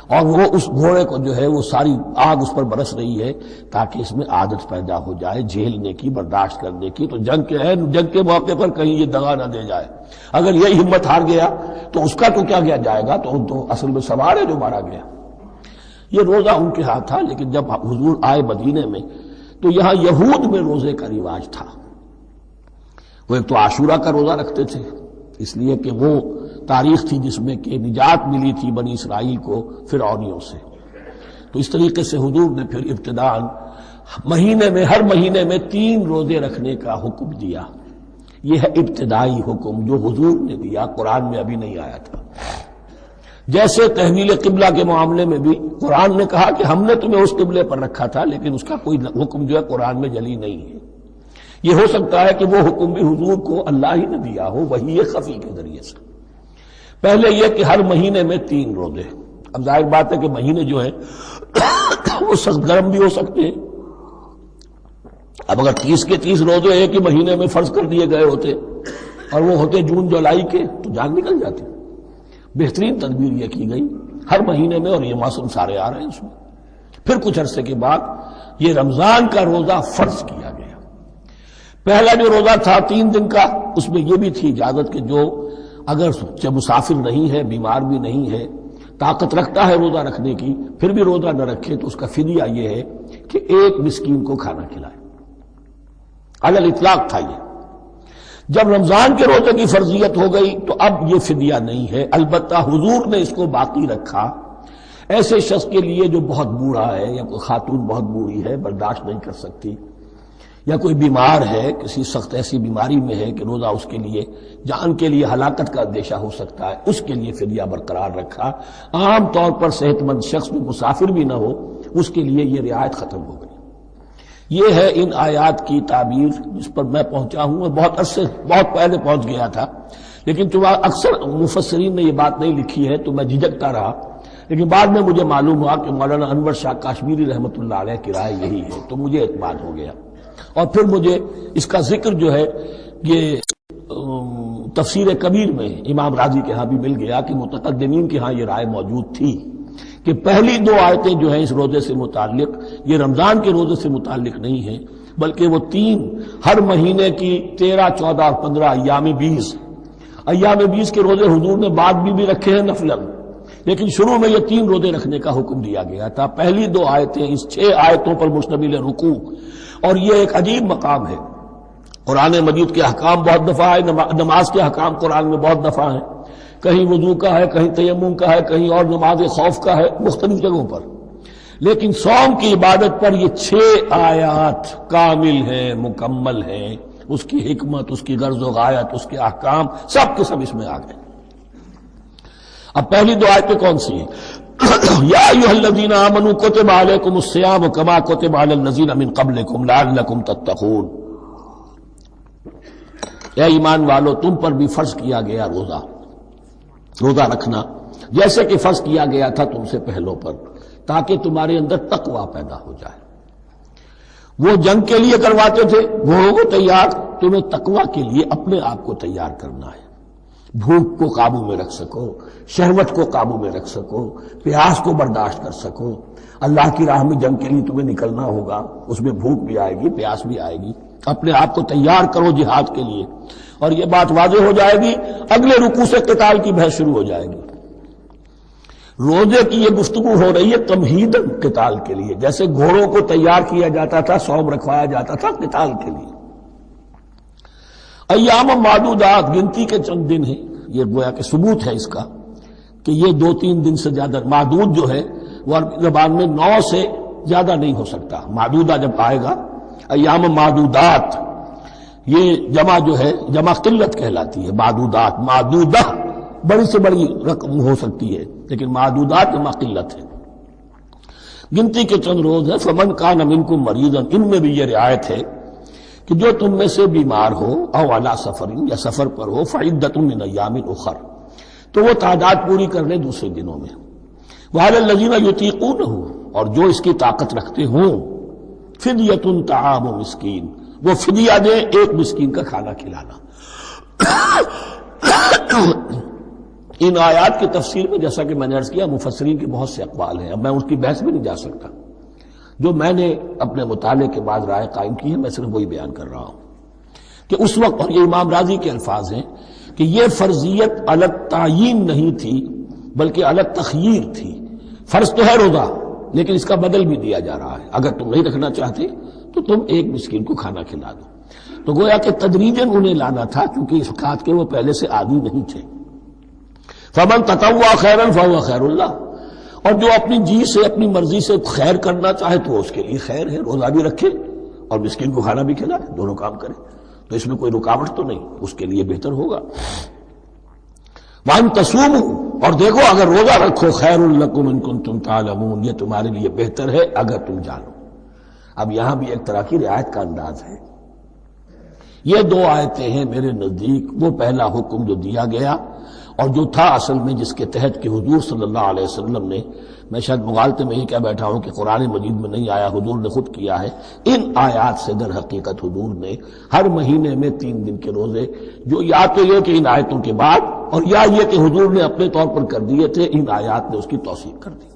اور وہ اس گھوڑے کو جو ہے وہ ساری آگ اس پر برس رہی ہے تاکہ اس میں عادت پیدا ہو جائے جھیلنے کی، برداشت کرنے کی، تو جنگ کے موقع پر کہیں یہ دغا نہ دے جائے، اگر یہ ہمت ہار گیا تو اس کا تو کیا کیا جائے گا، تو اصل میں سوار ہے جو مارا گیا۔ یہ روزہ ان کے ہاتھ تھا، لیکن جب حضور آئے مدینے میں تو یہاں یہود میں روزے کا رواج تھا۔ وہ ایک تو عاشورہ کا روزہ رکھتے تھے، اس لیے کہ وہ تاریخ تھی جس میں کہ نجات ملی تھی بنی اسرائیل کو فرعونیوں سے۔ تو اس طریقے سے حضور نے پھر ابتداءً مہینے میں ہر مہینے میں 3 روزے رکھنے کا حکم دیا۔ یہ ہے ابتدائی حکم جو حضور نے دیا، قرآن میں ابھی نہیں آیا تھا۔ جیسے تحویل قبلہ کے معاملے میں بھی قرآن نے کہا کہ ہم نے تمہیں اس قبلے پر رکھا تھا، لیکن اس کا کوئی حکم جو ہے قرآن میں جلی نہیں ہے۔ یہ ہو سکتا ہے کہ وہ حکم بھی حضور کو اللہ ہی نے دیا ہو وحی خفی کے ذریعے سے۔ پہلے یہ کہ ہر مہینے میں 3 روزے۔ اب ظاہر بات ہے کہ مہینے جو ہیں وہ سخت گرم بھی ہو سکتے ہیں۔ اب اگر 30 کے 30 روزے ایک ہی مہینے میں فرض کر دیے گئے ہوتے اور وہ ہوتے جون جولائی کے تو جان نکل جاتی۔ بہترین تدبیر یہ کی گئی ہر مہینے میں، اور یہ موسم سارے آ رہے ہیں اس میں۔ پھر کچھ عرصے کے بعد یہ رمضان کا روزہ فرض کیا گیا۔ پہلا جو روزہ تھا 3 دن کا، اس میں یہ بھی تھی اجازت کہ جو اگر مسافر نہیں ہے، بیمار بھی نہیں ہے، طاقت رکھتا ہے روزہ رکھنے کی، پھر بھی روزہ نہ رکھے تو اس کا فدیہ یہ ہے کہ 1 مسکین کو کھانا کھلائے۔ علی الاطلاق تھا یہ۔ جب رمضان کے روزے کی فرضیت ہو گئی تو اب یہ فدیہ نہیں ہے، البتہ حضور نے اس کو باقی رکھا ایسے شخص کے لیے جو بہت بوڑھا ہے، یا کوئی خاتون بہت بوڑھی ہے برداشت نہیں کر سکتی، یا کوئی بیمار ہے، کسی سخت ایسی بیماری میں ہے کہ روزہ اس کے لیے جان کے لیے ہلاکت کا اندیشہ ہو سکتا ہے، اس کے لیے فدیہ برقرار رکھا۔ عام طور پر صحت مند شخص جو مسافر بھی نہ ہو اس کے لیے یہ رعایت ختم ہو گئی۔ یہ ہے ان آیات کی تعبیر جس پر میں پہنچا ہوں، اور بہت پہلے پہنچ گیا تھا، لیکن چونکہ اکثر مفسرین نے یہ بات نہیں لکھی ہے تو میں جھجکتا رہا، لیکن بعد میں مجھے معلوم ہوا کہ مولانا انور شاہ کاشمیری رحمۃ اللہ علیہ کی رائے یہی ہے، تو مجھے اعتماد ہو گیا۔ اور پھر مجھے اس کا ذکر جو ہے یہ تفسیر کبیر میں امام راضی کے ہاں بھی مل گیا کہ متقدمین کے ہاں یہ رائے موجود تھی کہ پہلی 2 آیتیں جو ہیں اس روزے سے متعلق یہ رمضان کے روزے سے متعلق نہیں ہیں، بلکہ وہ 3 ہر مہینے کی 13، 14 اور 15 ایام 20 کے روزے حضور نے بعد بھی رکھے ہیں نفلاً، لیکن شروع میں یہ 3 روزے رکھنے کا حکم دیا گیا تھا۔ پہلی 2 آیتیں اس 6 آیتوں پر مشتمل رکوع، اور یہ ایک عجیب مقام ہے۔ قرآن مجید کے احکام بہت دفعہ ہے، نماز کے احکام قرآن میں بہت دفعہ ہیں، کہیں وضو کا ہے، کہیں تیمم کا ہے، کہیں اور نماز خوف کا ہے، مختلف جگہوں پر، لیکن صوم کی عبادت پر یہ 6 آیات کامل ہیں، مکمل ہیں۔ اس کی حکمت، اس کی غرض و غایت، اس کے احکام سب کے سب اس میں آ گئے۔ اب پہلی 2 آیتیں کون سی ہیں؟ یا ایھا الذین آمنوا کتب علیکم الصیام کما کتب علی الذین من قبلکم لعلکم تتقون۔ اے ایمان والو، تم پر بھی فرض کیا گیا روزہ رکھنا، جیسے کہ فرض کیا گیا تھا تم سے پہلوں پر، تاکہ تمہارے اندر تقویٰ پیدا ہو جائے۔ وہ جنگ کے لیے کرواتے تھے، گھوڑوں کو تیار، تمہیں تقویٰ کے لیے اپنے آپ کو تیار کرنا ہے۔ بھوک کو قابو میں رکھ سکو، شہوت کو قابو میں رکھ سکو، پیاس کو برداشت کر سکو۔ اللہ کی راہ میں جنگ کے لیے تمہیں نکلنا ہوگا، اس میں بھوک بھی آئے گی، پیاس بھی آئے گی، اپنے آپ کو تیار کرو جہاد کے لیے۔ اور یہ بات واضح ہو جائے گی، اگلے رکوع سے قتال کی بحث شروع ہو جائے گی۔ روزے کی یہ گفتگو ہو رہی ہے تمہیداً قتال کے لیے، جیسے گھوڑوں کو تیار کیا جاتا تھا، صوم رکھوایا جاتا تھا قتال کے لیے۔ ایام معدودات، گنتی کے چند دن ہیں، یہ گویا کہ ثبوت ہے اس کا کہ یہ 2-3 دن سے زیادہ، معدود جو ہے وہ عربی زبان میں 9 سے زیادہ نہیں ہو سکتا۔ معدودہ جب آئے گا، ایام معدودات، یہ جمع جو ہے جمع قلت کہلاتی ہے۔ معدودات، معدودہ بڑی سے بڑی رقم ہو سکتی ہے، لیکن معدودات جمع قلت ہے۔ گنتی کے چند روز ہیں۔ فمن کان منکم مریضا، ان میں بھی یہ رعایت ہے کہ جو تم میں سے بیمار ہو، او علی سفر، یا سفر پر ہو، فعدۃ من ایام اخر، تو وہ تعداد پوری کر لے دوسرے دنوں میں۔ وعلی الذین یطیقونہ، اور جو اس کی طاقت رکھتے ہوں، فدیۃ طعام مسکین، وہ فدیہ دے 1 مسکین کا کھانا کھلانا۔ ان آیات کی تفسیر میں جیسا کہ میں نے عرض کیا مفسرین کے بہت سے اقوال ہیں، اب میں اس کی بحث میں نہیں جا سکتا۔ جو میں نے اپنے مطالعے کے بعد رائے قائم کی ہے، میں صرف وہی بیان کر رہا ہوں کہ اس وقت، اور یہ امام راضی کے الفاظ ہیں کہ یہ فرضیت علی التعیین نہیں تھی بلکہ علی التخییر تھی۔ فرض تو ہے روزہ، لیکن اس کا بدل بھی دیا جا رہا ہے، اگر تم نہیں رکھنا چاہتے تو تم ایک مسکین کو کھانا کھلا دو۔ تو گویا کہ تدریجاً انہیں لانا تھا، کیونکہ اس بات کے وہ پہلے سے عادی نہیں تھے۔ فمن تطوع خیرا فهو خیر اللہ، اور جو اپنی جی سے اپنی مرضی سے خیر کرنا چاہے تو اس کے لیے خیر ہے، روزہ بھی رکھے اور مسکین کو کھانا بھی کھلائے، دونوں کام کرے، تو اس میں کوئی رکاوٹ تو نہیں، اس کے لیے بہتر ہوگا۔ وَأَن تَصُومُوا، اور دیکھو اگر روزہ رکھو، خیر لکم ان کنتم تعلمون، یہ تمہارے لیے بہتر ہے اگر تم جانو۔ اب یہاں بھی ایک طرح کی رعایت کا انداز ہے۔ یہ دو آیتیں ہیں میرے نزدیک وہ پہلا حکم جو دیا گیا اور جو تھا اصل میں جس کے تحت کہ حضور صلی اللہ علیہ وسلم نے، میں شاید مغالطے میں یہ کہہ بیٹھا ہوں کہ قرآن مجید میں نہیں آیا، حضور نے خود کیا ہے، ان آیات سے در حقیقت حضور نے ہر مہینے میں 3 دن کے روزے، جو یا تو یہ کہ ان آیتوں کے بعد اور یا یہ کہ حضور نے اپنے طور پر کر دیے تھے، ان آیات نے اس کی توثیق کر دی۔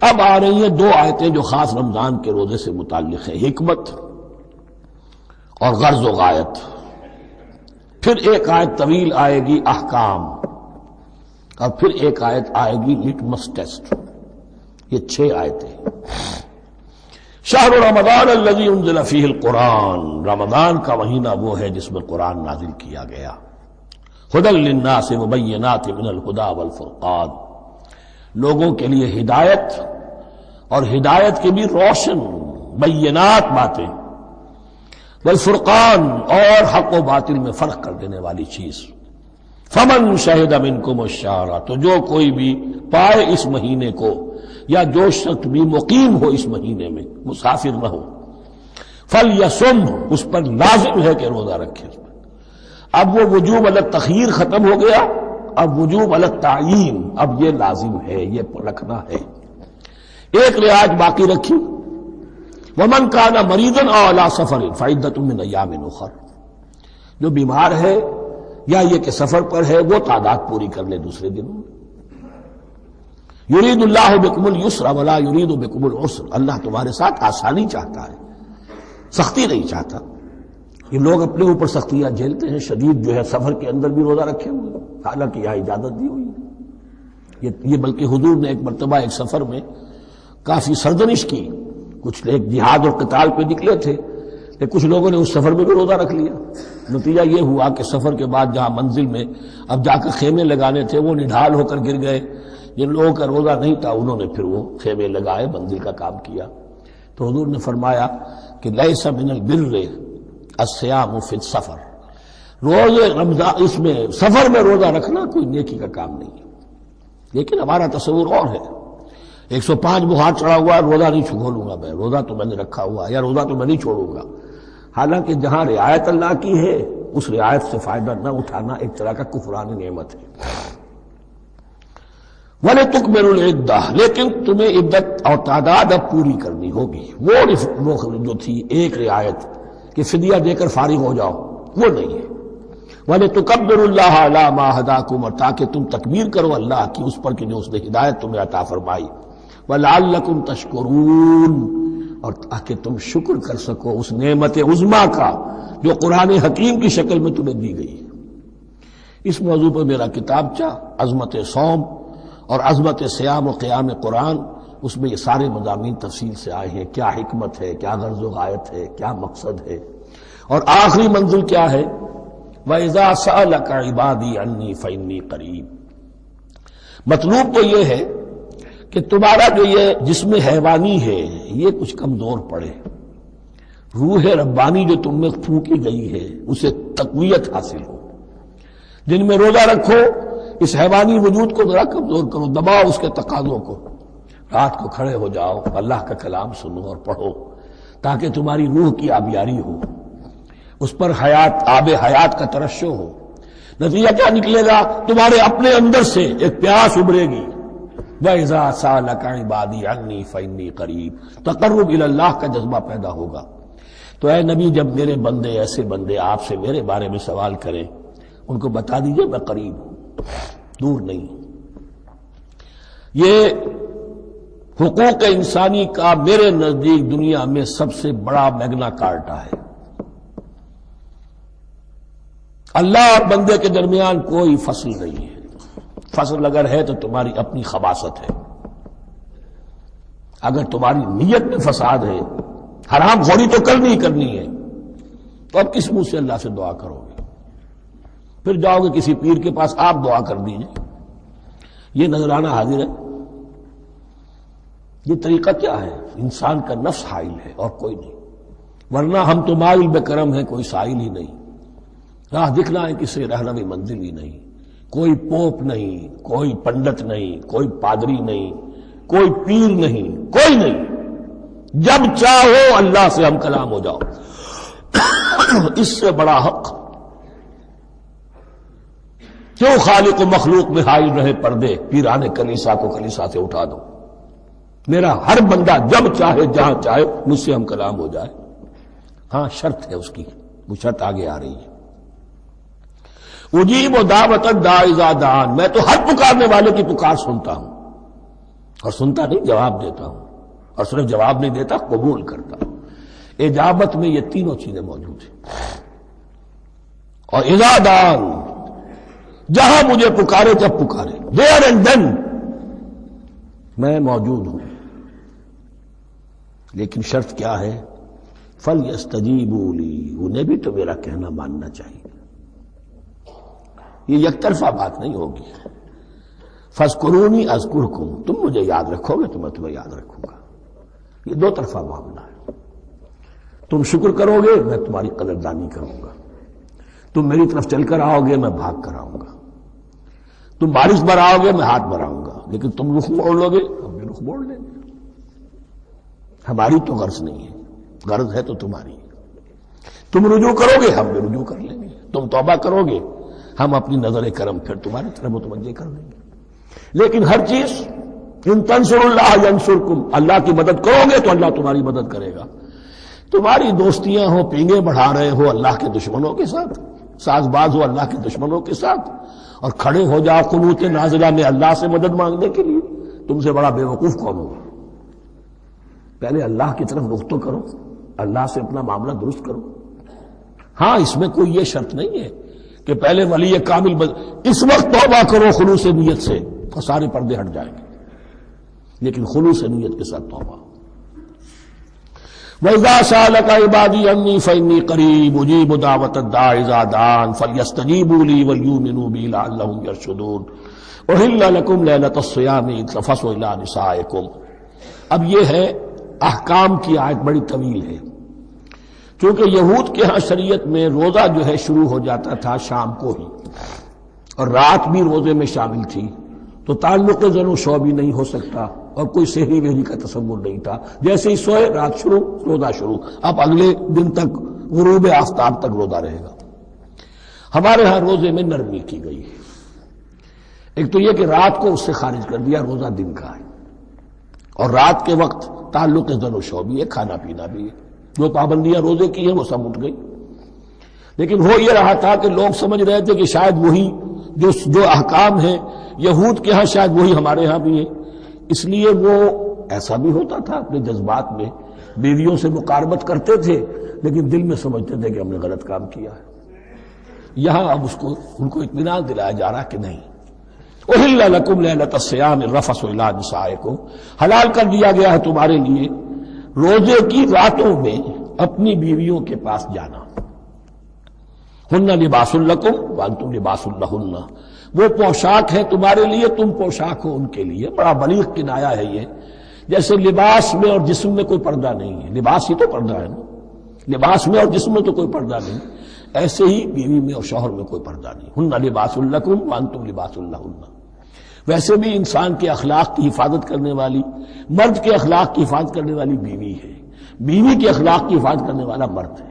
اب آ رہی ہیں 2 آیتیں جو خاص رمضان کے روزے سے متعلق ہیں، حکمت اور غرض و غایت۔ پھر ایک آیت طویل آئے گی احکام، اور پھر ایک آیت آئے گی لٹمس ٹیسٹ۔ یہ 6 آیتیں۔ شہر رمضان الذی انزل فیہ القرآن، رمضان کا مہینہ وہ ہے جس میں قرآن نازل کیا گیا۔ ھدی للناس وبینات من الھدی والفرقان، لوگوں کے لیے ہدایت اور ہدایت کی بھی روشن بینات باتیں، والفرقان اور حق و باطل میں فرق کر دینے والی چیز۔ فمن شہد منکم الشہر، تو جو کوئی بھی پائے اس مہینے کو، یا جو شخص بھی مقیم ہو اس مہینے میں، مسافر نہ ہو، فلیصم، اس پر لازم ہے کہ روزہ رکھے۔ اب وہ وجوب علی التخییر ختم ہو گیا، اب وجوب علی التعیین، اب یہ لازم ہے، یہ رکھنا ہے۔ ایک رعایت باقی رکھی، ومن کان مریضا او علی سفر فعدۃ من ایام اخر، جو بیمار ہے یا یہ کہ سفر پر ہے وہ تعداد پوری کر لے دوسرے دنوں میں۔ یرید اللہ بکم الیسر ولا یرید بکم العسر، اللہ تمہارے ساتھ آسانی چاہتا ہے، سختی نہیں چاہتا۔ یہ لوگ اپنے اوپر سختیاں جھیلتے ہیں، شدید جو ہے سفر کے اندر بھی روزہ رکھے ہوئے، حالانکہ یہاں اجازت دی ہوئی ہے۔ یہ بلکہ حضور نے ایک مرتبہ ایک سفر میں کافی سرزنش کی، کچھ ایک جہاد اور قتال پہ نکلے تھے، لیکن کچھ لوگوں نے اس سفر میں بھی روزہ رکھ لیا۔ نتیجہ یہ ہوا کہ سفر کے بعد جہاں منزل میں اب جا کر خیمے لگانے تھے وہ نڈھال ہو کر گر گئے، جن لوگوں کا روزہ نہیں تھا انہوں نے پھر وہ خیمے لگائے، منزل کا کام کیا۔ تو حضور نے فرمایا کہ لیس من البر الصیام فی السفر، روزے رمضان اس میں سفر میں روزہ رکھنا کوئی نیکی کا کام نہیں ہے۔ لیکن ہمارا تصور اور ہے، 105 بخار چڑھا ہوا ہے، روزہ نہیں چھوڑوں گا میں، روزہ تو میں نے رکھا ہوا ہے، یا روزہ تو میں نہیں چھوڑوں گا۔ حالانکہ جہاں رعایت اللہ کی ہے اس رعایت سے فائدہ نہ اٹھانا ایک طرح کا کفران نعمت ہے۔ وَلِتُكْمِلُوا الْعِدَّةَ، لیکن تمہیں عدت اور تعداد اب پوری کرنی ہوگی۔ وہ جو تھی ایک رعایت کہ فدیہ دے کر فارغ ہو جاؤ، وہ نہیں ہے۔ وَلِتُكَبِّرُوا اللَّهَ عَلَىٰ مَا هَدَاكُمْ، اور تاکہ تم تکبیر کرو اللہ کی اس پر کہ جو اس نے ہدایت تمہیں عطا فرمائی۔ وَلَعَلَّكُمْ تَشْكُرُونَ، اور تاکہ تم شکر کر سکو اس نعمت عظمیٰ کا جو قرآن حکیم کی شکل میں تمہیں دی گئی ہے۔ اس موضوع پر میرا کتابچہ عظمت صوم اور عظمت صیام و قیام قرآن، اس میں یہ سارے مضامین تفصیل سے آئے ہیں، کیا حکمت ہے، کیا غرض و غایت ہے، کیا مقصد ہے، اور آخری منزل کیا ہے، وَإِذَا سَأَلَكَ عِبَادِي عَنِّي فَإِنِّي قَرِيبٌ۔ مطلوب تو یہ ہے کہ تمہارا جو یہ جسم حیوانی ہے یہ کچھ کمزور پڑے، روح ربانی جو تم میں پھونکی گئی ہے اسے تقویت حاصل ہو۔ جن میں روزہ رکھو، اس حیوانی وجود کو ذرا کمزور کرو، دباؤ اس کے تقاضوں کو، رات کو کھڑے ہو جاؤ، اللہ کا کلام سنو اور پڑھو تاکہ تمہاری روح کی آبیاری ہو، اس پر حیات، آب حیات کا ترشح ہو۔ نتیجہ کیا نکلے گا؟ تمہارے اپنے اندر سے ایک پیاس ابھرے گی، وَإِذَا سَأَلَكَ عِبَادِي عَنِّي فَإِنِّي قَرِيبٌ، تقرب الی اللہ کا جذبہ پیدا ہوگا۔ تو اے نبی، جب میرے بندے، ایسے بندے آپ سے میرے بارے میں سوال کریں، ان کو بتا دیجئے میں قریب ہوں، دور نہیں۔ یہ حقوق انسانی کا میرے نزدیک دنیا میں سب سے بڑا میگنا کارٹا ہے۔ اللہ اور بندے کے درمیان کوئی فصل نہیں ہے، فصل اگر ہے تو تمہاری اپنی خباثت ہے۔ اگر تمہاری نیت میں فساد ہے، حرام خوری تو کرنی ہی کرنی ہے، تو اب کس منہ سے اللہ سے دعا کرو گے؟ پھر جاؤ گے کسی پیر کے پاس، آپ دعا کر دیجئے۔ یہ نذرانہ حاضر ہے، یہ طریقہ کیا ہے؟ انسان کا نفس حائل ہے اور کوئی نہیں، ورنہ ہم تو مائل بے کرم ہیں، کوئی سائل ہی نہیں، راہ دکھنا ہے کسی رہنمی منزل ہی نہیں، کوئی پوپ نہیں، کوئی پنڈت نہیں، کوئی پادری نہیں، کوئی پیر نہیں، کوئی نہیں، جب چاہو اللہ سے ہم کلام ہو جاؤ۔ اس سے بڑا حق کیوں خالق و مخلوق میں حائل رہے پردے؟ پیران کلیسا کو کلیسا سے اٹھا دو، میرا ہر بندہ جب چاہے جہاں چاہے مجھ سے ہم کلام ہو جائے۔ ہاں شرط ہے اس کی، وہ شرط آگے آ رہی ہے۔ اجیب و دعوت الداعی اذا دعان، میں تو ہر پکارنے والے کی پکار سنتا ہوں، اور سنتا نہیں جواب دیتا ہوں، اور صرف جواب نہیں دیتا قبول کرتا ہوں۔ اجابت میں یہ تینوں چیزیں موجود ہیں۔ اور اذا دعان، جہاں مجھے پکارے جب پکارے، دیر اینڈ دین میں موجود ہوں۔ لیکن شرط کیا ہے؟ فَلْيَسْتَجِيبُوا لِي، انہیں بھی تو میرا کہنا ماننا چاہیے، یہ یک طرفہ بات نہیں ہوگی۔ فَاذْكُرُونِي أَذْكُرْكُمْ، تم مجھے یاد رکھو گے تو میں تمہیں یاد رکھوں گا، یہ دو طرفہ معاملہ ہے۔ تم شکر کرو گے میں تمہاری قدردانی کروں گا، تم میری طرف چل کر آؤ گے میں بھاگ کر آؤں گا، تم بارش برآؤ گے میں ہاتھ بڑھاؤں گا، لیکن تم رخ موڑ لو گے ہم بھی رخ موڑ لیں گے۔ ہماری تو غرض نہیں ہے، غرض ہے تو تمہاری، تم رجوع کرو گے ہم بھی رجوع کر لیں گے، تم توبہ کرو گے ہم اپنی نظر کرم پھر تمہاری طرف متوجہ کر دیں گے۔ لیکن ہر چیز ان تنصروا اللہ ینصرکم، اللہ کی مدد کرو گے تو اللہ تمہاری مدد کرے گا۔ تمہاری دوستیاں ہو، پینگے بڑھا رہے ہو اللہ کے دشمنوں کے ساتھ، ساز باز ہو اللہ کے دشمنوں کے ساتھ، اور کھڑے ہو جاؤ قنوت نازلہ میں اللہ سے مدد مانگنے کے لیے، تم سے بڑا بے وقوف کون ہوگا؟ پہلے اللہ کی طرف رخ تو کرو، اللہ سے اپنا معاملہ درست کرو۔ ہاں اس میں کوئی یہ شرط نہیں ہے کہ پہلے ولی کامل اس وقت توبہ کرو خلوص نیت سے تو سارے پردے ہٹ جائیں گے، لیکن خلوص نیت کے ساتھ توبہ۔ وَإِذَا سَأَلَكَ عِبَادِي عَنِّي فَإِنِّي قَرِيبٌ أُجِيبُ دَعْوَةَ الدَّاعِ إِذَا دَعَانِ فَلْيَسْتَجِيبُوا لِي وَلْيُؤْمِنُوا بِي لَعَلَّهُمْ يَرْشُدُونَ أُحِلَّ لَكُمْ لَيْلَةَ الصِّيَامِ إِذْ تَفَضُّلُوا إِلَىٰ نِسَائِكُمْ۔ اب یہ ہے احکام کی آیت، بڑی طویل ہے، چونکہ یہود کے ہاں شریعت میں روزہ جو ہے شروع ہو جاتا تھا شام کو ہی، اور رات بھی روزے میں شامل تھی، تو تعلق زن و شو بھی نہیں ہو سکتا، اور کوئی سحری وحری کا تصور نہیں تھا، جیسے ہی سوئے رات شروع روزہ شروع، اب اگلے دن تک غروب آفتاب تک روزہ رہے گا۔ ہمارے ہاں روزے میں نرمی کی گئی، ایک تو یہ کہ رات کو اس سے خارج کر دیا، روزہ دن کا ہے، اور رات کے وقت تعلق زن و شو بھی ہے، کھانا پینا بھی ہے، جو پابندیاں روزے کی ہیں وہ سب اٹھ گئی۔ لیکن ہو یہ رہا تھا کہ لوگ سمجھ رہے تھے کہ شاید وہی جو احکام ہیں یہود کے ہاں شاید وہی ہمارے ہاں بھی ہیں، اس لیے وہ ایسا بھی ہوتا تھا اپنے جذبات میں بیویوں سے مقاربت کرتے تھے، لیکن دل میں سمجھتے تھے کہ ہم نے غلط کام کیا ہے۔ یہاں اب ان کو اطمینان دلایا جا رہا کہ نہیں، احل لکم لیلۃ الصیام الرفث الی نسائکم، حلال کر دیا گیا ہے تمہارے لیے روزے کی راتوں میں اپنی بیویوں کے پاس جانا۔ ہن لباس لکم وانتم لباس لہن، وہ پوشاک ہے تمہارے لیے، تم پوشاک ہو ان کے لیے۔ بڑا بلیغ کنایا ہے یہ، جیسے لباس میں اور جسم میں کوئی پردہ نہیں ہے، لباس ہی تو پردہ ہے نا، لباس میں اور جسم میں تو کوئی پردہ نہیں، ایسے ہی بیوی میں اور شوہر میں کوئی پردہ نہیں۔ ہن لباس لکم وانتم لباس لہن۔ ویسے بھی انسان کے اخلاق کی حفاظت کرنے والی، مرد کے اخلاق کی حفاظت کرنے والی بیوی ہے، بیوی کے اخلاق کی حفاظت کرنے والا مرد ہے۔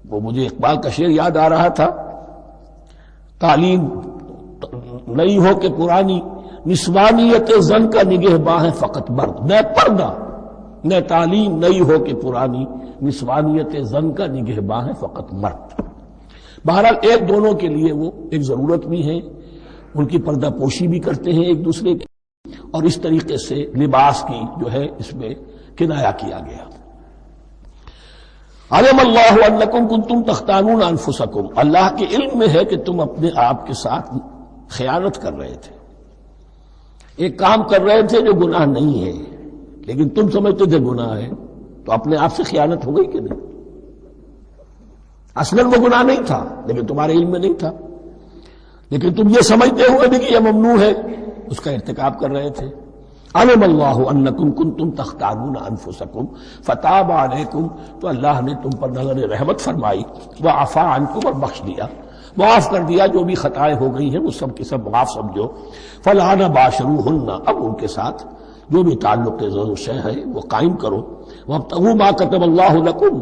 وہ مجھے اقبال کا شعر یاد آ رہا تھا، تعلیم نئی ہو کہ پرانی، نسوانیت زن کا نگہباں ہے فقط مرد، نہ پردہ نہ تعلیم نئی ہو کہ پرانی، نسوانیت زن کا نگہباں ہے فقط مرد۔ بہرحال ایک دونوں کے لیے وہ ایک ضرورت بھی ہے، ان کی پردہ پوشی بھی کرتے ہیں ایک دوسرے کی، اور اس طریقے سے لباس کی جو ہے اس میں کنایا کیا گیا۔ علم اللہ انکم کنتم تختانون انفسکم، اللہ کے علم میں ہے کہ تم اپنے آپ کے ساتھ خیانت کر رہے تھے۔ ایک کام کر رہے تھے جو گناہ نہیں ہے لیکن تم سمجھتے تھے گناہ ہے، تو اپنے آپ سے خیانت ہو گئی کہ نہیں؟ اصلاً وہ گناہ نہیں تھا لیکن تمہارے علم میں نہیں تھا، لیکن تم یہ سمجھتے ہوئے بھی کہ یہ ممنوع ہے اس کا ارتکاب کر رہے تھے۔ علم اللہ انکم کنتم تختارون انفسکم فتاب علیکم، تو اللہ نے تم پر نظر رحمت فرمائی، وعفا عنکم، اور بخش دیا، معاف کر دیا، جو بھی خطائیں ہو گئی ہیں وہ سب کے سب معاف سمجھو۔ فالآن باشروہن، اب ان کے ساتھ جو بھی تعلق ضرور شے ہے وہ قائم کرو، وابتغوا ما کتب اللہ لکم،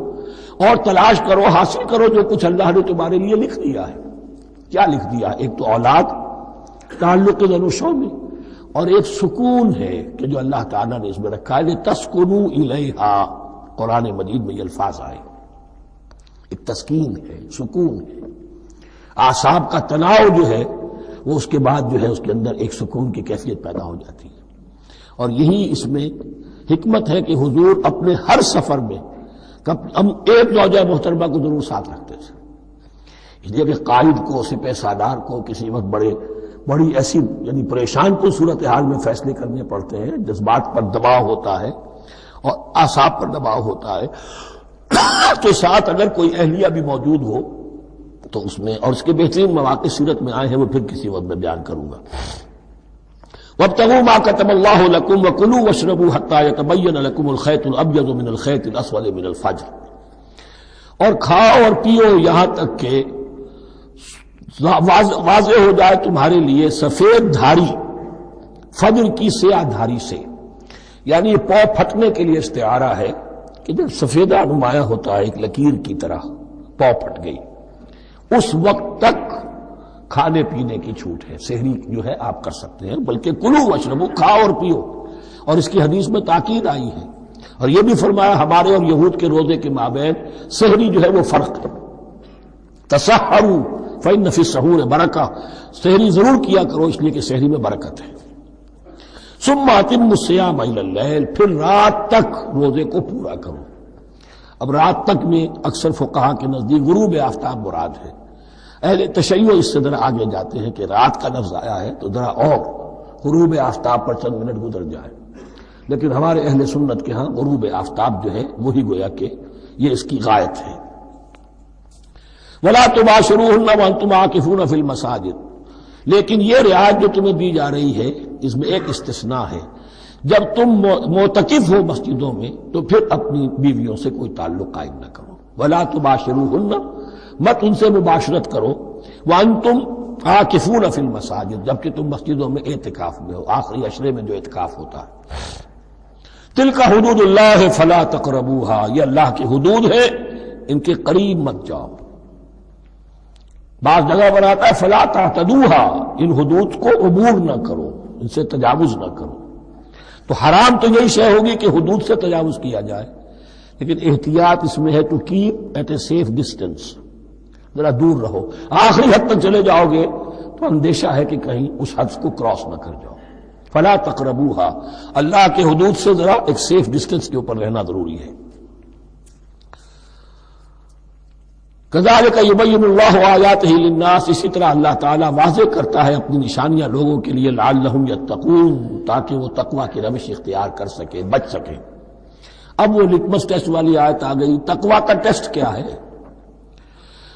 اور تلاش کرو، حاصل کرو جو کچھ اللہ نے تمہارے لیے لکھ دیا ہے۔ کیا لکھ دیا؟ ایک تو اولاد، تعلق ضرور شو میں، اور ایک سکون ہے کہ جو اللہ تعالیٰ نے اس میں رکھا ہے، لِتَسْكُنُوا إِلَيْهَا، قرآن مجید میں یہ الفاظ آئے، ایک تسکین ہے، سکون ہے، اعصاب کا تناؤ جو ہے وہ اس کے بعد جو ہے اس کے اندر ایک سکون کی کیفیت پیدا ہو جاتی ہے۔ اور یہی اس میں حکمت ہے کہ حضور اپنے ہر سفر میں ہم ایک زوجہ محترمہ کو ضرور ساتھ رکھتے تھے، اس لیے کہ قائد کو، سپہ سالار کو کسی وقت بڑی ایسی یعنی پریشان کن صورتحال میں فیصلے کرنے پڑتے ہیں، جذبات پر دباؤ ہوتا ہے اور اعصاب پر دباؤ ہوتا ہے، تو ساتھ اگر کوئی اہلیہ بھی موجود ہو تو اس میں، اور اس کے بہترین مواقع سیرت میں آئے ہیں، وہ پھر کسی وقت میں بیان کروں گا۔ وابتغوا ما كتب الله لكم وكلوا واشربوا حتى يتبين لكم الخيط الابيض من الخيط الاسود من الفجر، اور کھاؤ اور پیو یہاں تک کہ واضح ہو جائے تمہارے لیے سفید دھاری فجر کی سیاہ دھاری سے، یعنی یہ پاؤں پھٹنے کے لیے استعارہ ہے کہ جب سفیدہ نمایاں ہوتا ہے ایک لکیر کی طرح، پاؤں پھٹ گئی، اس وقت تک کھانے پینے کی چھوٹ ہے، سحری جو ہے آپ کر سکتے ہیں، بلکہ کلو واشربو، کھاؤ اور پیو، اور اس کی حدیث میں تاکید آئی ہے، اور یہ بھی فرمایا ہمارے اور یہود کے روزے کے مابین سحری جو ہے وہ فرق ہے۔ تسحروا فإن فی السحور برکہ، سحری ضرور کیا کرو اس لیے کہ سحری میں برکت ہے۔ ثم اتموا الصیام الی اللیل، پھر رات تک روزے کو پورا کرو۔ اب رات تک میں اکثر فقہا کے نزدیک غروب آفتاب مراد ہے، اہل تشیع اس سے ذرا آگے جاتے ہیں کہ رات کا لفظ آیا ہے تو ذرا اور غروب آفتاب پر چند منٹ گزر جائے، لیکن ہمارے اہل سنت کے ہاں غروب آفتاب جو ہے وہی گویا کہ یہ اس کی غایت ہے۔ وَلَا تُبَاشِرُوهُنَّ وَأَنْتُمْ عَاكِفُونَ فِي الْمَسَاجِدِ، لیکن یہ رعایت جو تمہیں دی جا رہی ہے اس میں ایک استثناء ہے، جب تم معتکف ہو مسجدوں میں تو پھر اپنی بیویوں سے کوئی تعلق قائم نہ کرو۔ وَلَا تُبَاشِرُوهُنَّ، مت ان سے مباشرت کرو، وَأَنْتُمْ عَاكِفُونَ فِي الْمَسَاجِدِ، جبکہ تم مسجدوں میں اعتکاف میں ہو، آخری عشرے میں جو اعتکاف ہوتا ہے۔ تِلْكَ حُدُودُ اللَّهِ فَلَا تَقْرَبُوهَا، یہ اللہ کی حدود ہے، ان کے قریب مت جاؤ۔ بعض جگہ پر آتا ہے فلا تعتدوها، ان حدود کو عبور نہ کرو، ان سے تجاوز نہ کرو۔ تو حرام تو یہی شے ہوگی کہ حدود سے تجاوز کیا جائے، لیکن احتیاط اس میں ہے to keep at a safe distance, ذرا دور رہو۔ آخری حد تک چلے جاؤ گے تو اندیشہ ہے کہ کہیں اس حد کو کراس نہ کر جاؤ۔ فلا تقربوها، اللہ کے حدود سے ذرا ایک سیف ڈسٹینس کے اوپر رہنا ضروری ہے۔ کذالک یبین اللہ آیاتہ للناس، اسی طرح اللہ تعالیٰ واضح کرتا ہے اپنی نشانیاں لوگوں کے لیے، لعلہم یتقون، تاکہ وہ تقوی کی روش اختیار کر سکیں، بچ سکیں۔ اب وہ لٹمس ٹیسٹ والی آیت آ گئی، تقوی کا ٹیسٹ کیا ہے؟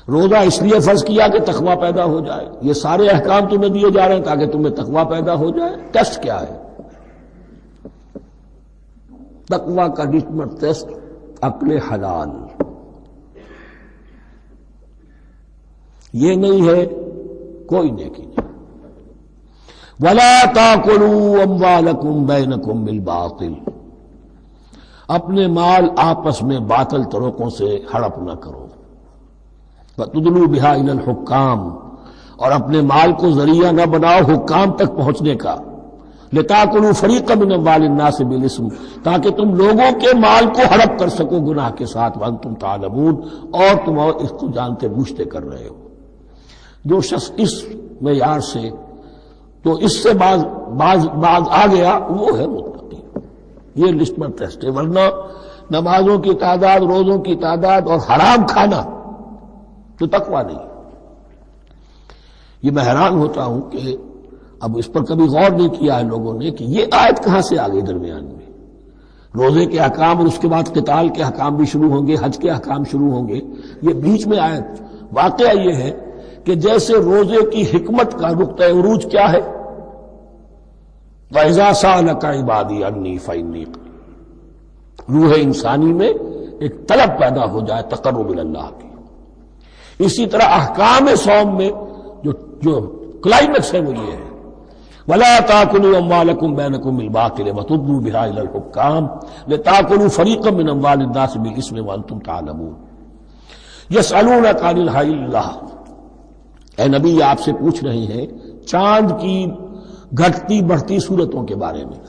روزہ اس لیے فرض کیا کہ تقوی پیدا ہو جائے، یہ سارے احکام تمہیں دیے جا رہے ہیں تاکہ تمہیں تقوی پیدا ہو جائے۔ ٹیسٹ کیا ہے؟ تقوی کا لٹمس ٹیسٹ عقل حلال، یہ نہیں ہے کوئی نیکی نہیں۔ وَلَا تَأْكُلُوا أَمْوَالَكُمْ بَيْنَكُمْ بِالْبَاطِلِ، اپنے مال آپس میں باطل طریقوں سے ہڑپ نہ کرو۔ وَتُدْلُوا بِهَا إِلَى الْحُكَّامِ، اور اپنے مال کو ذریعہ نہ بناؤ حکام تک پہنچنے کا۔ لِتَأْكُلُوا فَرِيقًا مِنْ أَمْوَالِ النَّاسِ بِالْإِثْمِ، تاکہ تم لوگوں کے مال کو ہڑپ کر سکو گناہ کے ساتھ، وَأَنْتُمْ تَعْلَمُونَ، اور تم اس کو جانتے بوجھتے کر رہے ہو۔ جو شخص اس معیار سے تو اس سے بعض آ گیا وہ ہے متقی، یہ لسٹمس ٹیسٹ ہے۔ ورنہ نمازوں کی تعداد، روزوں کی تعداد اور حرام کھانا تو تقوی نہیں۔ یہ میں حیران ہوتا ہوں کہ اب اس پر کبھی غور نہیں کیا ہے لوگوں نے کہ یہ آیت کہاں سے آ گئی درمیان میں. روزے کے احکام اور اس کے بعد قتال کے احکام بھی شروع ہوں گے، حج کے احکام شروع ہوں گے، یہ بیچ میں آیت. واقعہ یہ ہے کہ جیسے روزے کی حکمت کا نقطہ عروج کیا ہے، وَإِذَا سَأَلَكَ عِبَادِي عَنِّي فَإِنِّي قَرِيبٌ، روح انسانی میں ایک طلب پیدا ہو جائے تقرب اللہ کی. اسی طرح احکام صوم میں جو کلائمیکس ہے وہ یہ ہے، وَلَا تَأْكُلُوا أَمْوَالَكُمْ بَيْنَكُمْ بِالْبَاطِلِ وَتُدْلُوا بِهَا إِلَى الْحُكَّامِ لِتَأْكُلُوا فَرِيقًا مِّنْ أَمْوَالِ النَّاسِ بِالْإِثْمِ وَأَنْتُمْ تَعْلَمُونَ يَسْأَلُونَكَ عَنِ الْأَهِلَّةِ، اے نبی آپ سے پوچھ رہے ہیں چاند کی گھٹتی بڑھتی صورتوں کے بارے میں.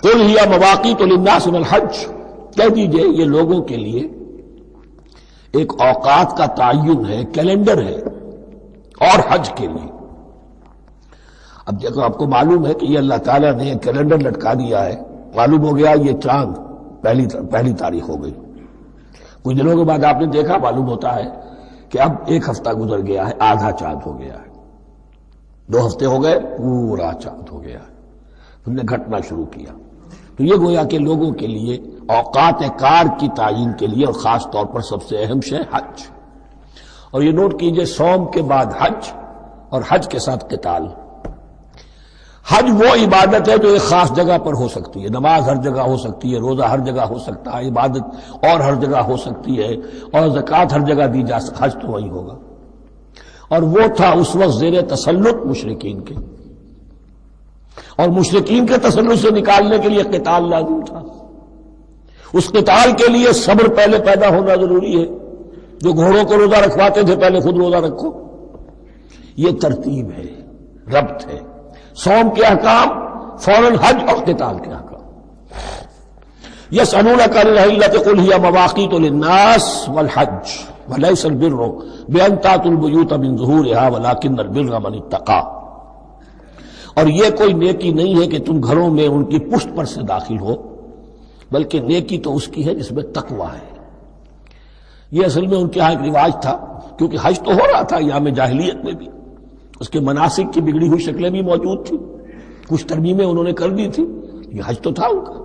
قُلْ هِيَ مَوَاقِيتُ لِلنَّاسِ وَالْحَجِّ، کہہ دیجئے یہ لوگوں کے لیے ایک اوقات کا تعین ہے، کیلنڈر ہے، اور حج کے لیے. اب دیکھو آپ کو معلوم ہے کہ یہ اللہ تعالیٰ نے ایک کیلنڈر لٹکا دیا ہے، معلوم ہو گیا یہ چاند پہلی تاریخ ہو گئی. کچھ دنوں کے بعد آپ نے دیکھا معلوم ہوتا ہے کہ اب ایک ہفتہ گزر گیا ہے، آدھا چاند ہو گیا ہے، 2 ہفتے ہو گئے پورا چاند ہو گیا ہے، ہم نے گھٹنا شروع کیا. تو یہ گویا کہ لوگوں کے لیے اوقات کار کی تعین کے لیے، اور خاص طور پر سب سے اہم شے حج. اور یہ نوٹ کیجئے صوم کے بعد حج، اور حج کے ساتھ قتال. حج وہ عبادت ہے جو ایک خاص جگہ پر ہو سکتی ہے، نماز ہر جگہ ہو سکتی ہے، روزہ ہر جگہ ہو سکتا ہے، عبادت اور ہر جگہ ہو سکتی ہے، اور زکوٰۃ ہر جگہ دی جا سکتی، حج تو وہی ہوگا. اور وہ تھا اس وقت زیر تسلط مشرکین کے، اور مشرکین کے تسلط سے نکالنے کے لیے قتال لازم تھا. اس قتال کے لیے صبر پہلے پیدا ہونا ضروری ہے. جو گھوڑوں کو روزہ رکھواتے تھے پہلے خود روزہ رکھو. یہ ترتیب ہے، ربط ہے. صوم کے احکام فوراً حج اور قتال کے احکام. یسألونک عن الأہلة قل هی مواقیت للناس والحج وليس البر بأن تأتوا البیوت من ظہورها ولكن البر من اتقى. اور یہ کوئی نیکی نہیں ہے کہ تم گھروں میں ان کی پشت پر سے داخل ہو، بلکہ نیکی تو اس کی ہے جس میں تقوی ہے. یہ اصل میں ان کے ہاں ایک رواج تھا، کیونکہ حج تو ہو رہا تھا ایام جاہلیت میں بھی، اس کے مناسک کی بگڑی ہوئی شکلیں بھی موجود تھیں، کچھ ترمیمیں انہوں نے کر دی تھی. یہ حج تو تھا ان کا.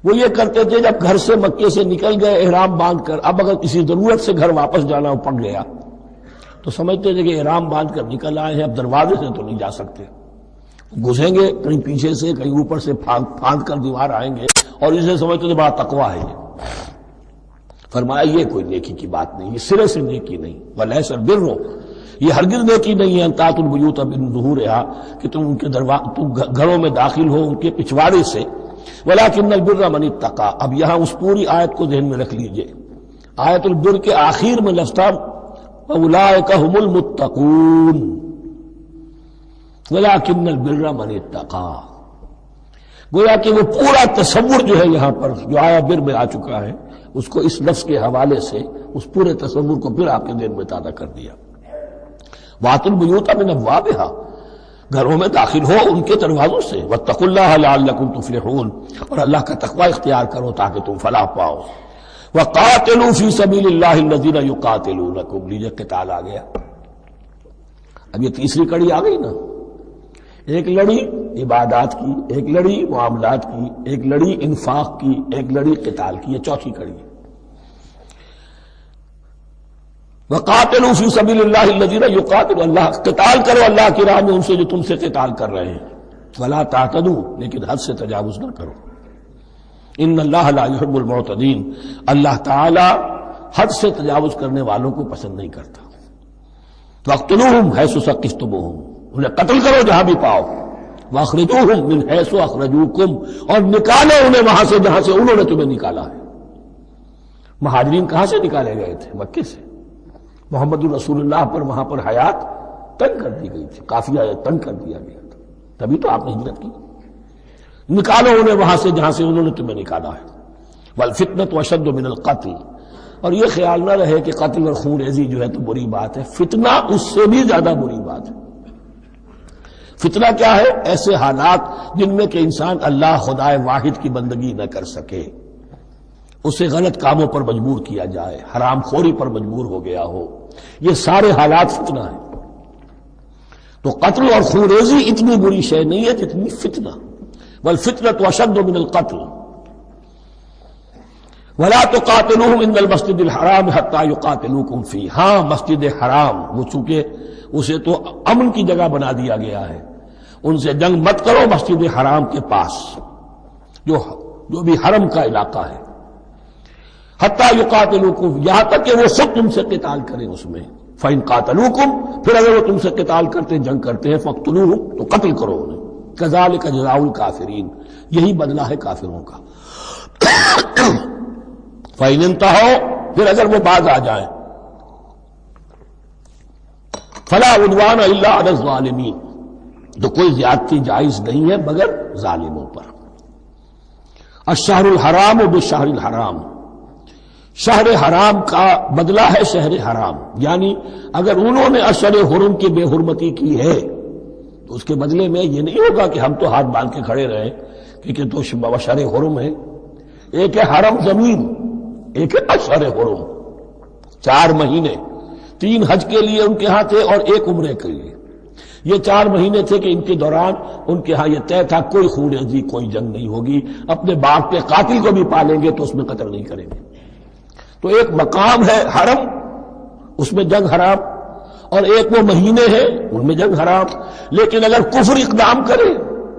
وہ یہ کرتے تھے جب گھر سے مکے سے نکل گئے احرام باندھ کر، اب اگر کسی ضرورت سے گھر واپس جانا پڑ گیا تو سمجھتے تھے کہ احرام باندھ کر نکل آئے ہیں، اب دروازے سے تو نہیں جا سکتے، گھسیں گے کہیں پیچھے سے کہیں اوپر سے پھاند کر دیوار آئیں گے، اور اسے سمجھتے تھے بڑا تقویٰ ہے. یہ فرمایا یہ کوئی نیکی کی بات نہیں، یہ سرے سے نیکی نہیں. وَلَيْسَ الْبِرُّ، یہ ہرگز نیکی نہیں ہے ان تأتوا البیوت من ظہورها کہ تم ان کے تم گھروں میں داخل ہو ان کے پچھواڑے سے. وَلَكِنَّ الْبِرَّ مَنِ اتَّقَىٰ. اب یہاں اس پوری آیت کو ذہن میں رکھ لیجئے. آیت البر کے آخر میں لفظ تھا وَأُولَٰئِكَ هُمُ الْمُتَّقُونَ وَلَكِنَّ الْبِرَّ مَنِ اتَّقَىٰ. گویا کہ وہ پورا تصور جو ہے یہاں پر جو آیا بر میں آ چکا ہے، اس کو اس لفظ کے حوالے سے اس پورے تصور کو پھر آپ کے ذہن میں تازہ کر دیا. وَأْتُوا الْبُيُوتَ مِنْ أَبْوَابِهَا، گھروں میں داخل ہو ان کے دروازوں سے. وَاتَّقُوا اللَّهَ لَعَلَّكُمْ تُفْلِحُونَ، اور اللہ کا تقوی اختیار کرو تاکہ تم فلاح پاؤ. وَقَاتِلُوا فِي سَبِيلِ اللَّهِ الَّذِينَ يُقَاتِلُونَكُمْ. لیجئے قتال آ گیا. اب یہ تیسری کڑی آ گئی نا. ایک لڑی عبادات کی، ایک لڑی معاملات کی، ایک لڑی انفاق کی، ایک لڑی قتال کی، یہ چوتھی کڑی ہے. وَقَاتِلُوا فِي سَبِيلِ اللَّهِ الَّذِينَ يُقَاتِلُونَ، اللہ قتال کرو اللہ کی راہ میں ان سے جو تم سے قتال کر رہے ہیں. وَلَا تَعْتَدُوا، لیکن حد سے تجاوز نہ کرو. إِنَّ اللَّهَ لَا يُحِبُّ الْمُعْتَدِينَ، اللہ تعالی حد سے تجاوز کرنے والوں کو پسند نہیں کرتا. وَاقْتُلُوهُمْ حَيْثُ ثَقِفْتُمُوهُمْ، انہیں قتل کرو جہاں بھی پاؤ. وَأَخْرِجُوهُمْ مِنْ حَيْثُ أَخْرَجُوكُمْ، اور نکالو انہیں وہاں سے جہاں سے انہوں نے تمہیں نکالا ہے. مہاجرین کہاں سے نکالے گئے تھے؟ مکے سے. محمد الرسول اللہ پر وہاں پر حیات تنگ کر دی گئی تھی، قافیہ تنگ کر دیا گیا تھا، تبھی تو آپ نے ہجرت کی. نکالو انہیں وہاں سے جہاں سے انہوں نے تمہیں نکالا ہے. وَالْفِتْنَةُ أَشَدُّ مِنَ الْقَتْلِ، اور یہ خیال نہ رہے کہ قتل اور خون ریزی جو ہے تو بری بات ہے، فتنہ اس سے بھی زیادہ بری بات ہے. فتنہ کیا ہے؟ ایسے حالات جن میں کہ انسان اللہ خدائے واحد کی بندگی نہ کر سکے، اسے غلط کاموں پر مجبور کیا جائے، حرام خوری پر مجبور ہو گیا ہو، یہ سارے حالات فتنہ ہیں۔ تو قتل اور خونریزی اتنی بری شے نہیں ہے جتنی فتنہ، والفتنة اشد من القتل۔ ولا تقاتلوهم عند المسجد الحرام حتى يقاتلوكم فيه، ہاں مسجد حرام وہ چونکہ اسے تو امن کی جگہ بنا دیا گیا ہے، ان سے جنگ مت کرو مسجد حرام کے پاس جو بھی حرم کا علاقہ ہے، حتى يقاتلوكم، یہاں تک کہ وہ خود تم سے قتال کریں اس میں، فإن قاتلوكم، پھر اگر وہ تم سے قتال کرتے جنگ کرتے ہیں، فاقتلوهم، تو قتل کرو انہیں، كذلك جزاء الكافرين، یہی بدلہ ہے کافروں کا۔ فإن انتهوا، پھر اگر وہ باز آ جائیں، فلا عدوان الا على الظالمین، تو کوئی زیادتی جائز نہیں ہے مگر ظالموں پر۔ الشہر الحرام بالشہر الحرام، شہر حرام کا بدلہ ہے شہر حرام، یعنی اگر انہوں نے اشہر حرم کی بے حرمتی کی ہے تو اس کے بدلے میں یہ نہیں ہوگا کہ ہم تو ہاتھ باندھ کے کھڑے رہیں کیونکہ تو اشہر حرم ہے۔ ایک ہے حرم زمین، ایک ہے اشہر حرم، 4 مہینے، 3 حج کے لیے ان کے ہاں تھے اور 1 عمرے کے لیے، یہ 4 مہینے تھے کہ ان کے دوران ان کے ہاں یہ طے تھا کوئی خونریزی کوئی جنگ نہیں ہوگی، اپنے باپ کے قاتل کو بھی پالیں گے تو اس میں قتل نہیں کریں گے۔ تو ایک مقام ہے حرم، اس میں جنگ حرام، اور ایک وہ مہینے ہیں ان میں جنگ حرام۔ لیکن اگر کفر اقدام کرے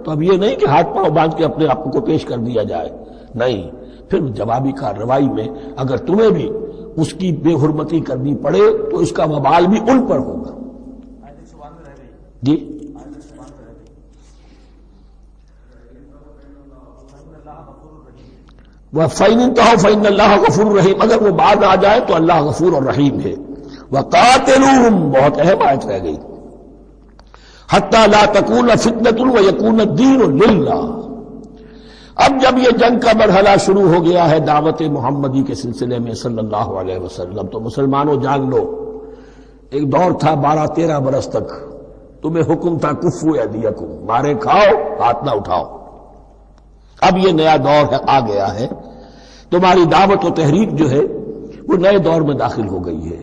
تو اب یہ نہیں کہ ہاتھ پاؤں باندھ کے اپنے آپ کو پیش کر دیا جائے، نہیں، پھر جوابی کارروائی میں اگر تمہیں بھی اس کی بے حرمتی کرنی پڑے تو اس کا وبال بھی ان پر ہوگا۔ جی وَفَإِنِ انتَهَوْا فَإِنَّ اللَّهَ غَفُورٌ رَحِيمٌ، اگر وہ بعد آ جائے تو اللہ غفور اور رحیم ہے۔ وَقَاتِلُوهُمْ، بہت اہم آیت رہ گئی، حَتَّى لَا تَكُونَ فِتْنَةٌ وَيَكُونَ الدِّينُ لِلَّهِ۔ اب جب یہ جنگ کا مرحلہ شروع ہو گیا ہے دعوت محمدی کے سلسلے میں صلی اللہ علیہ وسلم، تو مسلمانوں جان لو، ایک دور تھا 12-13 برس تک تمہیں حکم تھا کفو ایدیکم، مارے کھاؤ ہاتھ نہ اٹھاؤ۔ اب یہ نیا دور ہے، آ گیا ہے، تمہاری دعوت و تحریک جو ہے وہ نئے دور میں داخل ہو گئی ہے۔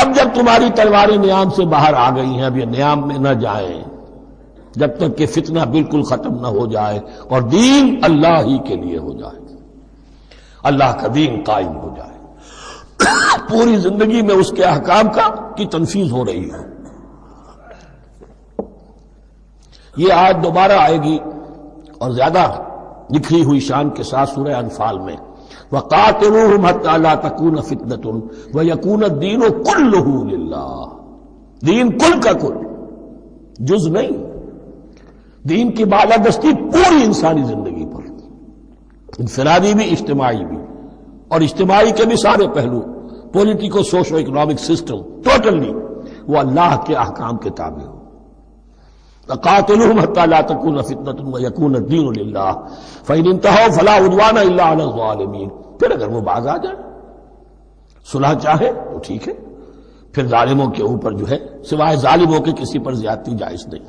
اب جب تمہاری تلواریں نیام سے باہر آ گئی ہیں، اب یہ نیام میں نہ جائیں جب تک کہ فتنہ بالکل ختم نہ ہو جائے اور دین اللہ ہی کے لیے ہو جائے، اللہ کا دین قائم ہو جائے، پوری زندگی میں اس کے احکام کی تنفیذ ہو رہی ہے۔ یہ آیت دوبارہ آئے گی اور زیادہ نکھری ہوئی شان کے ساتھ سورہ انفال میں، وَقَاتِلُوهُمْ حَتَّى لَا تَكُونَ فِتْنَةٌ وَيَكُونَ الدِّينُ كُلُّهُ لِلَّهِ، دین کل کا کل، جز نہیں، دین کی بالادستی پوری انسانی زندگی پر، انفرادی بھی اجتماعی بھی، اور اجتماعی کے بھی سارے پہلو، politico socio economic system totally وہ اللہ کے احکام کے تابع ہو۔ قاتلوہم حتی لا تکون فتنۃ ویکون الدین للہ فإن انتہوا فلا عدوان الا علی الظالمین، پھر اگر وہ باز آ جائے، صلح چاہے تو ٹھیک ہے، پھر ظالموں کے اوپر جو ہے سوائے ظالموں کے کسی پر زیادتی جائز نہیں۔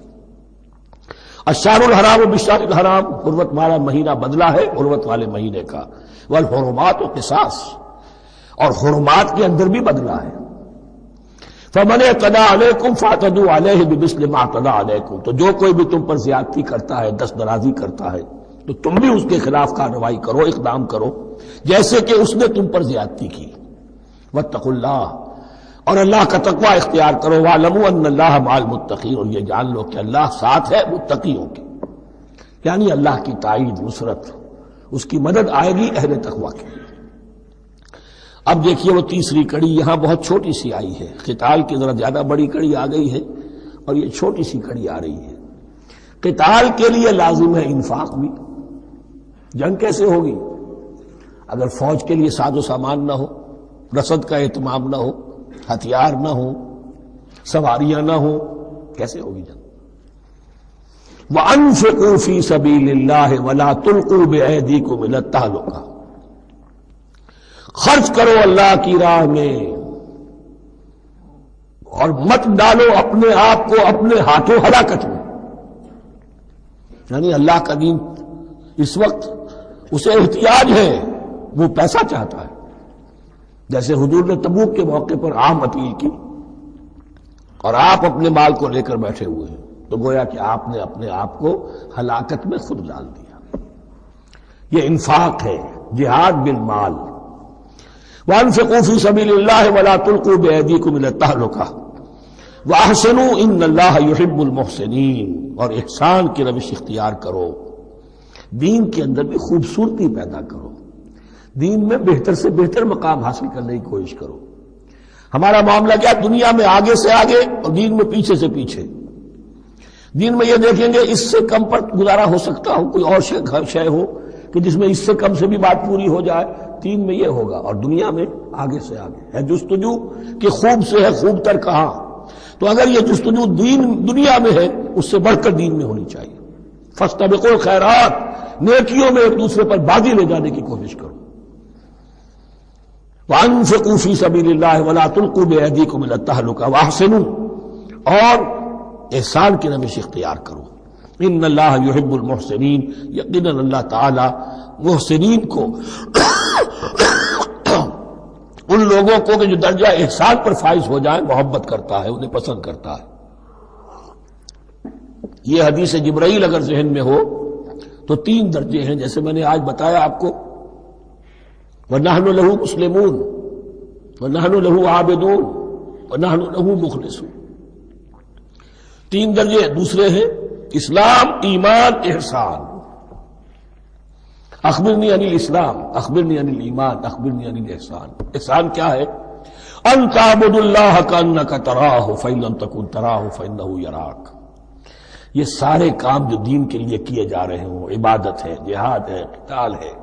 الشہر الحرام بالشہر الحرام، حرمت والا مہینہ بدلہ ہے حرمت والے مہینے کا، والحرمات قصاص، اور حرمات کے اندر بھی بدلہ ہے۔ فمن اعتدى علیکم فاعتدوا علیہ بمثل ما اعتدى علیکم، تو جو کوئی بھی تم پر زیادتی کرتا ہے، دست درازی کرتا ہے، تو تم بھی اس کے خلاف کارروائی کرو، اقدام کرو جیسے کہ اس نے تم پر زیادتی کی۔ واتقوا اللہ، اور اللہ کا تقوی اختیار کرو، واعلموا ان اللہ مع المتقین، اور یہ جان لو کہ اللہ ساتھ ہے متقیوں کے، یعنی اللہ کی تائید، نصرت، اس کی مدد آئے گی اہل تقوی کی۔ اب دیکھیے وہ تیسری کڑی یہاں بہت چھوٹی سی آئی ہے، قتال کی ذرا زیادہ بڑی کڑی آ گئی ہے اور یہ چھوٹی سی کڑی آ رہی ہے۔ قتال کے لیے لازم ہے انفاق بھی، جنگ کیسے ہوگی اگر فوج کے لیے ساز و سامان نہ ہو، رسد کا اہتمام نہ ہو، ہتھیار نہ ہو، سواریاں نہ ہو، کیسے ہوگی جنگ؟ وَأَنفِقُوا فِي سَبِيلِ اللَّهِ وَلَا تُلْقُوا بِأَيْدِيكُمْ إِلَى التَّهْلُكَةِ، خرچ کرو اللہ کی راہ میں اور مت ڈالو اپنے آپ کو اپنے ہاتھوں ہلاکت میں، یعنی اللہ کا دین اس وقت اسے احتیاج ہے، وہ پیسہ چاہتا ہے. جیسے حضور نے تبوک کے موقع پر عام اپیل کی اور آپ اپنے مال کو لے کر بیٹھے ہوئے ہیں، تو گویا کہ آپ نے اپنے آپ کو ہلاکت میں خود ڈال دیا. یہ انفاق ہے، جہاد بالمال. وانفقوا فی سبیل اللہ ولا تلقوا بایدیکم الی التہلکہ واحسنوا ان اللہ یحب المحسنین. اور احسان کی روش اختیار کرو، دین کے اندر بھی خوبصورتی پیدا کرو، دین میں بہتر سے بہتر مقام حاصل کرنے کی کوشش کرو. ہمارا معاملہ کیا، دنیا میں آگے سے آگے اور دین میں پیچھے سے پیچھے. دین میں یہ دیکھیں گے اس سے کم پر گزارا ہو سکتا ہو، کوئی اور شے ہو کہ جس میں اس سے کم سے بھی بات پوری ہو جائے. دین میں یہ ہوگا، اور دنیا میں آگے سے آگے ہے جستجو کہ خوب سے ہے خوب تر کہاں. تو اگر یہ جستجو دنیا میں ہے، اس سے بڑھ کر دین میں ہونی چاہیے. فاستبقوا الخیرات، نیکیوں میں ایک دوسرے پر بازی لے جانے کی کوشش کرو. وانفقوا فی سبیل اللہ ولا تلقوا بایدیکم الی التہلکہ واحسنوا، اور احسان کی روش اختیار کرو. ان اللہ یحب المحسنین، یقیناً اللہ تعالی محسنین کو ان لوگوں کو کہ جو درجہ احسان پر فائز ہو جائیں محبت کرتا ہے، انہیں پسند کرتا ہے. یہ حدیث جبرائیل اگر ذہن میں ہو تو 3 درجے ہیں، جیسے میں نے آج بتایا آپ کو. وَنَحْنُ لَهُ مُسْلِمُونَ وَنَحْنُ لَهُ عَابِدُونَ وَنَحْنُ لَهُ مُخْلِصُونَ. 3 درجے دوسرے ہیں، اسلام، ایمان، احسان. اخبرنی عن الاسلام، اخبرنی عن الایمان، اخبرنی عن الاحسان. احسان کیا ہے؟ ان تعبد اللہ کانک تراہ فإن لم تکن تراہ فإنہ یراک. یہ سارے کام جو دین کے لیے کیے جا رہے ہوں، عبادت ہے، جہاد ہے، قتال ہے،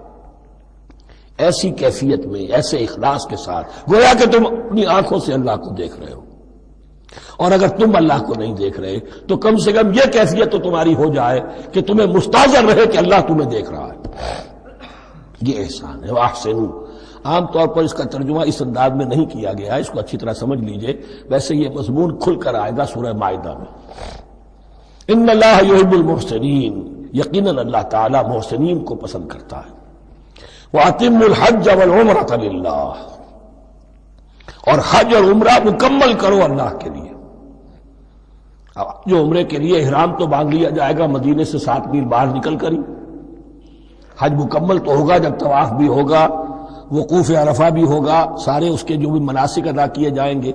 ایسی کیفیت میں، ایسے اخلاص کے ساتھ، گویا کہ تم اپنی آنکھوں سے اللہ کو دیکھ رہے ہو. اور اگر تم اللہ کو نہیں دیکھ رہے تو کم سے کم یہ کیفیت تو تمہاری ہو جائے کہ تمہیں مستحضر رہے کہ اللہ تمہیں دیکھ رہا ہے. یہ احسان ہے. واحسنوا، عام طور پر اس کا ترجمہ اس انداز میں نہیں کیا گیا ہے، اس کو اچھی طرح سمجھ لیجئے. ویسے یہ مضمون کھل کر آئے گا سورہ مائدہ میں. ان اللہ یحب المحسنین، یقیناً اللہ تعالی محسنین کو پسند کرتا ہے. وَأَتِمُّوا الْحَجَّ وَالْعُمْرَةَ لِلَّهِ، اور حج اور عمرہ مکمل کرو اللہ کے لیے. جو عمرے کے لیے احرام تو باندھ لیا جائے گا مدینے سے 7 میل باہر نکل کر ہی. حج مکمل تو ہوگا جب طواف بھی ہوگا، وقوف عرفہ بھی ہوگا، سارے اس کے جو بھی مناسک ادا کیے جائیں گے.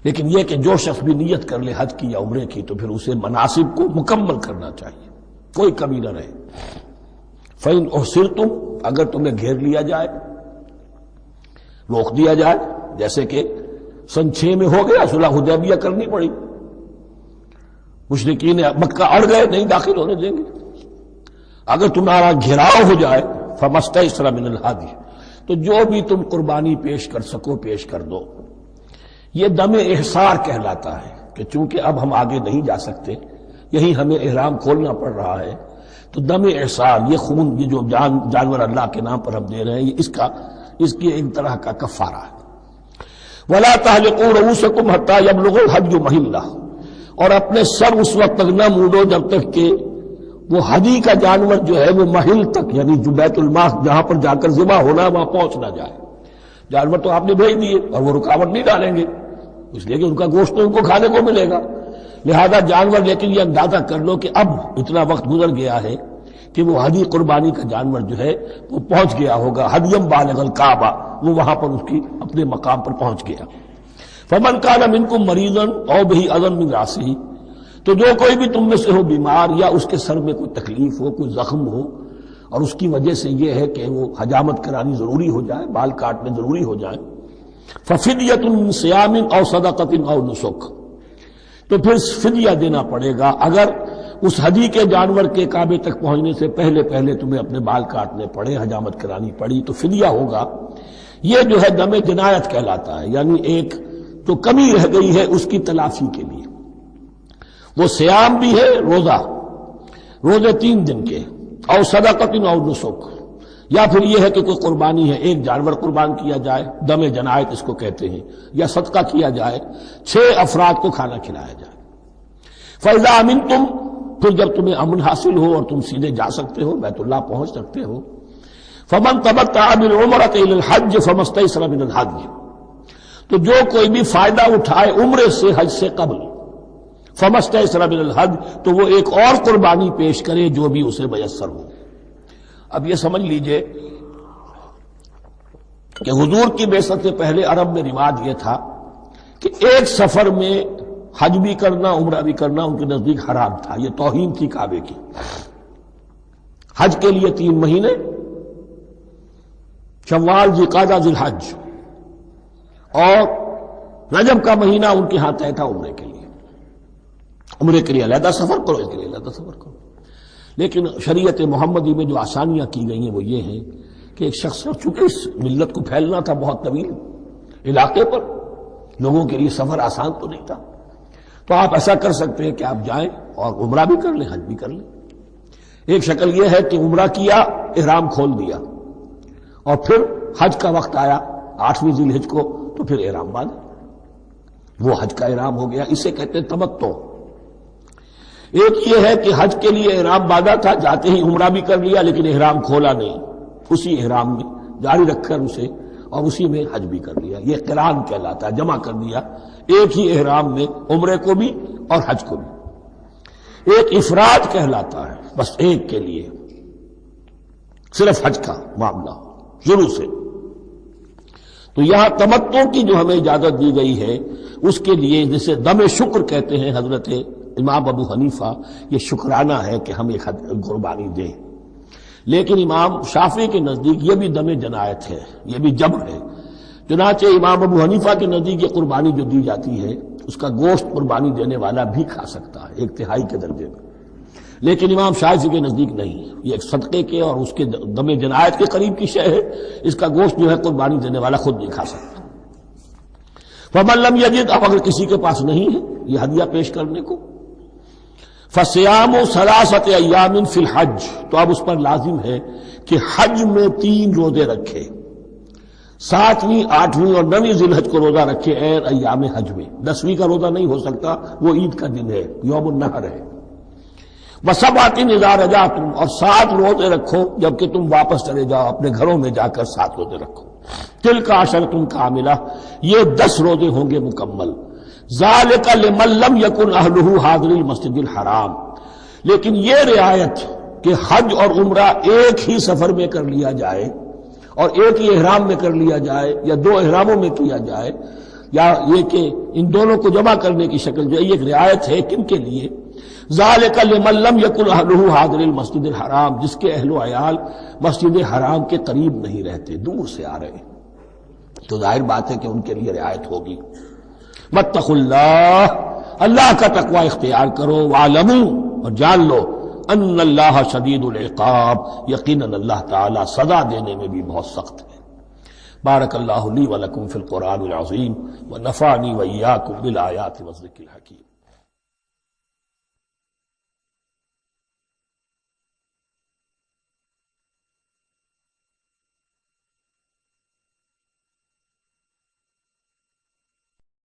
لیکن یہ کہ جو شخص بھی نیت کر لے حج کی یا عمرے کی تو پھر اسے مناسب کو مکمل کرنا چاہیے، کوئی کمی نہ رہے. فَإِنْ أُحْصِرْتُمْ، اگر تمہیں گھیر لیا جائے، روک دیا جائے، جیسے کہ سن 6 میں ہو گیا، صلح حدیبیہ کرنی پڑی، مشرکین مکہ اڑ گئے، نہیں داخل ہونے دیں گے. اگر تمہارا گھیراؤ ہو جائے فَمَسْتَيْسَرَ مِنَ الْهَدْيِ، تو جو بھی تم قربانی پیش کر سکو پیش کر دو. یہ دم احصار کہلاتا ہے کہ چونکہ اب ہم آگے نہیں جا سکتے، یہی ہمیں احرام کھولنا پڑ رہا ہے، تو دم احصار، یہ خون، یہ جو جانور اللہ کے نام پر ہم دے رہے ہیں، اس کی ایک طرح کا کفارہ ہے. وَلَا تَحْلِقُوا رُؤُوسَكُمْ حَتَّى يَبْلُغَ الْحَدْيُ مَحِلَّهُ، اور اپنے سر اس وقت تک نہ موڑو جب تک کہ وہ ہدی کا جانور جو ہے وہ محل تک، یعنی جو بیت الماء جہاں پر جا کر ذبح ہونا ہے وہاں پہنچ نہ جائے. جانور تو آپ نے بھیج دیے اور وہ رکاوٹ نہیں ڈالیں گے، اس لیے کہ ان کا گوشت تو ان کو کھانے کو ملے گا. لہذا جانور، لیکن یہ اندازہ کر لو کہ اب اتنا وقت گزر گیا ہے کہ وہ ہدی قربانی کا جانور جو ہے وہ پہنچ گیا ہوگا. ہدیم بالغ الکعبہ، وہ وہاں پر اس کی اپنے مقام پر پہنچ گیا. فمن کان منکم مریضا او بہ اذى من راسہ، تو جو کوئی بھی تم میں سے ہو بیمار یا اس کے سر میں کوئی تکلیف ہو، کوئی زخم ہو، اور اس کی وجہ سے یہ ہے کہ وہ حجامت کرانی ضروری ہو جائے، بال کاٹنے ضروری ہو جائیں، ففدیۃ من صیام او صدقۃ او نسک، تو پھر فدیہ دینا پڑے گا. اگر اس ہدی کے جانور کے کعبے تک پہنچنے سے پہلے تمہیں اپنے بال کاٹنے پڑے، حجامت کرانی پڑی، تو فدیہ ہوگا. یہ جو ہے دم جنایت کہلاتا ہے، یعنی ایک تو کمی رہ گئی ہے اس کی تلافی کے لیے. وہ سیام بھی ہے، روزے 3 دن کے، اور صدقۃ او نسک، یا پھر یہ ہے کہ کوئی قربانی ہے، ایک جانور قربان کیا جائے، دم جنایت اس کو کہتے ہیں، یا صدقہ کیا جائے، 6 افراد کو کھانا کھلایا جائے. فَإِذَا أَمِنْتُمْ، پھر جب تمہیں امن حاصل ہو اور تم سیدھے جا سکتے ہو، بیت اللہ پہنچ سکتے ہو، فمن تمتع بالعمرۃ الی الحج فما استیسر من الحج، تو جو کوئی بھی فائدہ اٹھائے عمرے سے حج سے قبل، فما استیسر من الحج، تو وہ ایک اور قربانی پیش کرے جو بھی اسے میسر ہو۔ اب یہ سمجھ لیجئے کہ حضور کی بعثت سے پہلے عرب میں رواج یہ تھا کہ ایک سفر میں حج بھی کرنا عمرہ بھی کرنا ان کے نزدیک حرام تھا، یہ توہین تھی کعبے کی۔ حج کے لیے 3 مہینے، شوال، ذوالقعدہ، ذی الحج، اور رجب کا مہینہ ان کے ہاں طے تھا عمرے کے لیے۔ عمرے کے لیے علیحدہ سفر کرو، اس کے لیے علیحدہ سفر کرو۔ لیکن شریعت محمدی میں جو آسانیاں کی گئی ہیں وہ یہ ہیں کہ ایک شخص، چونکہ اس ملت کو پھیلنا تھا بہت طویل علاقے پر، لوگوں کے لیے سفر آسان تو نہیں تھا، تو آپ ایسا کر سکتے ہیں کہ آپ جائیں اور عمرہ بھی کر لیں، حج بھی کر لیں۔ ایک شکل یہ ہے کہ عمرہ کیا، احرام کھول دیا، اور پھر حج کا وقت آیا 8ویں ذی الحج کو تو پھر احرام باندھے، وہ حج کا احرام ہو گیا۔ اسے کہتے ہیں تمتع۔ ایک یہ ہے کہ حج کے لیے احرام باندھا تھا، جاتے ہی عمرہ بھی کر لیا لیکن احرام کھولا نہیں، اسی احرام میں جاری رکھ کر اسے، اور اسی میں حج بھی کر لیا۔ یہ قران کہلاتا ہے، جمع کر دیا ایک ہی احرام میں عمرے کو بھی اور حج کو بھی۔ ایک افراد کہلاتا ہے، بس ایک کے لیے صرف حج کا معاملہ شروع سے۔ تو یہاں تمتع کی جو ہمیں اجازت دی گئی ہے اس کے لیے، جسے دم شکر کہتے ہیں حضرت امام ابو حنیفہ، یہ شکرانہ ہے کہ ہم ایک قربانی دیں۔ لیکن امام شافعی کے نزدیک یہ بھی دم جنایت ہے، یہ بھی جبر ہے۔ چنانچہ امام ابو حنیفہ کے نزدیک یہ قربانی جو دی جاتی ہے اس کا گوشت قربانی دینے والا بھی کھا سکتا ہے 1/3 کے درجے میں، لیکن امام شافعی کے نزدیک نہیں، یہ ایک صدقے کے اور اس کے دم جنایت کے قریب کی شے ہے، اس کا گوشت جو ہے قربانی دینے والا خود نہیں کھا سکتا۔ فمن لم یجد، اب اگر کسی کے پاس نہیں ہے یہ ہدیہ پیش کرنے کو، فصیام 3 ایام فی الحج، تو اب اس پر لازم ہے کہ حج میں 3 روزے رکھے، 7ویں، 8ویں اور 9ویں ذی الحج کو روزہ رکھے ایام حج میں۔ 10ویں کا روزہ نہیں ہو سکتا، وہ عید کا دن ہے، یوم النحر ہے۔ وسبعۃ اذا رجعتم، اور 7 روزے رکھو جبکہ تم واپس چلے جاؤ اپنے گھروں میں جا کر 7 روزے رکھو۔ تلک عشرۃ کاملہ، یہ 10 روزے ہوں گے مکمل۔ ذالک لمن لم یکن اہلہ حاضر المسجد الحرام، لیکن یہ رعایت کہ حج اور عمرہ ایک ہی سفر میں کر لیا جائے اور ایک ہی احرام میں کر لیا جائے یا 2 احراموں میں کیا جائے، یا یہ کہ ان دونوں کو جمع کرنے کی شکل جو ہے، یہ ایک رعایت ہے کن کے لیے؟ ذالک لمن لم یکن اہلہ حاضر المسجد الحرام، جس کے اہل و عیال مسجد حرام کے قریب نہیں رہتے، دور سے آ رہے ہیں، تو ظاہر بات ہے کہ ان کے لیے رعایت ہوگی۔ واتقوا اللہ، اللہ کا تقوی اختیار کرو، وعلموا، اور جان لو، ان اللہ شدید العقاب، یقیناً اللہ تعالی سزا دینے میں بھی بہت سخت ہے۔ بارک اللہ لی ولکم فی القرآن العظیم ونفعنی وإیاکم بالآیات والذکر الحکیم۔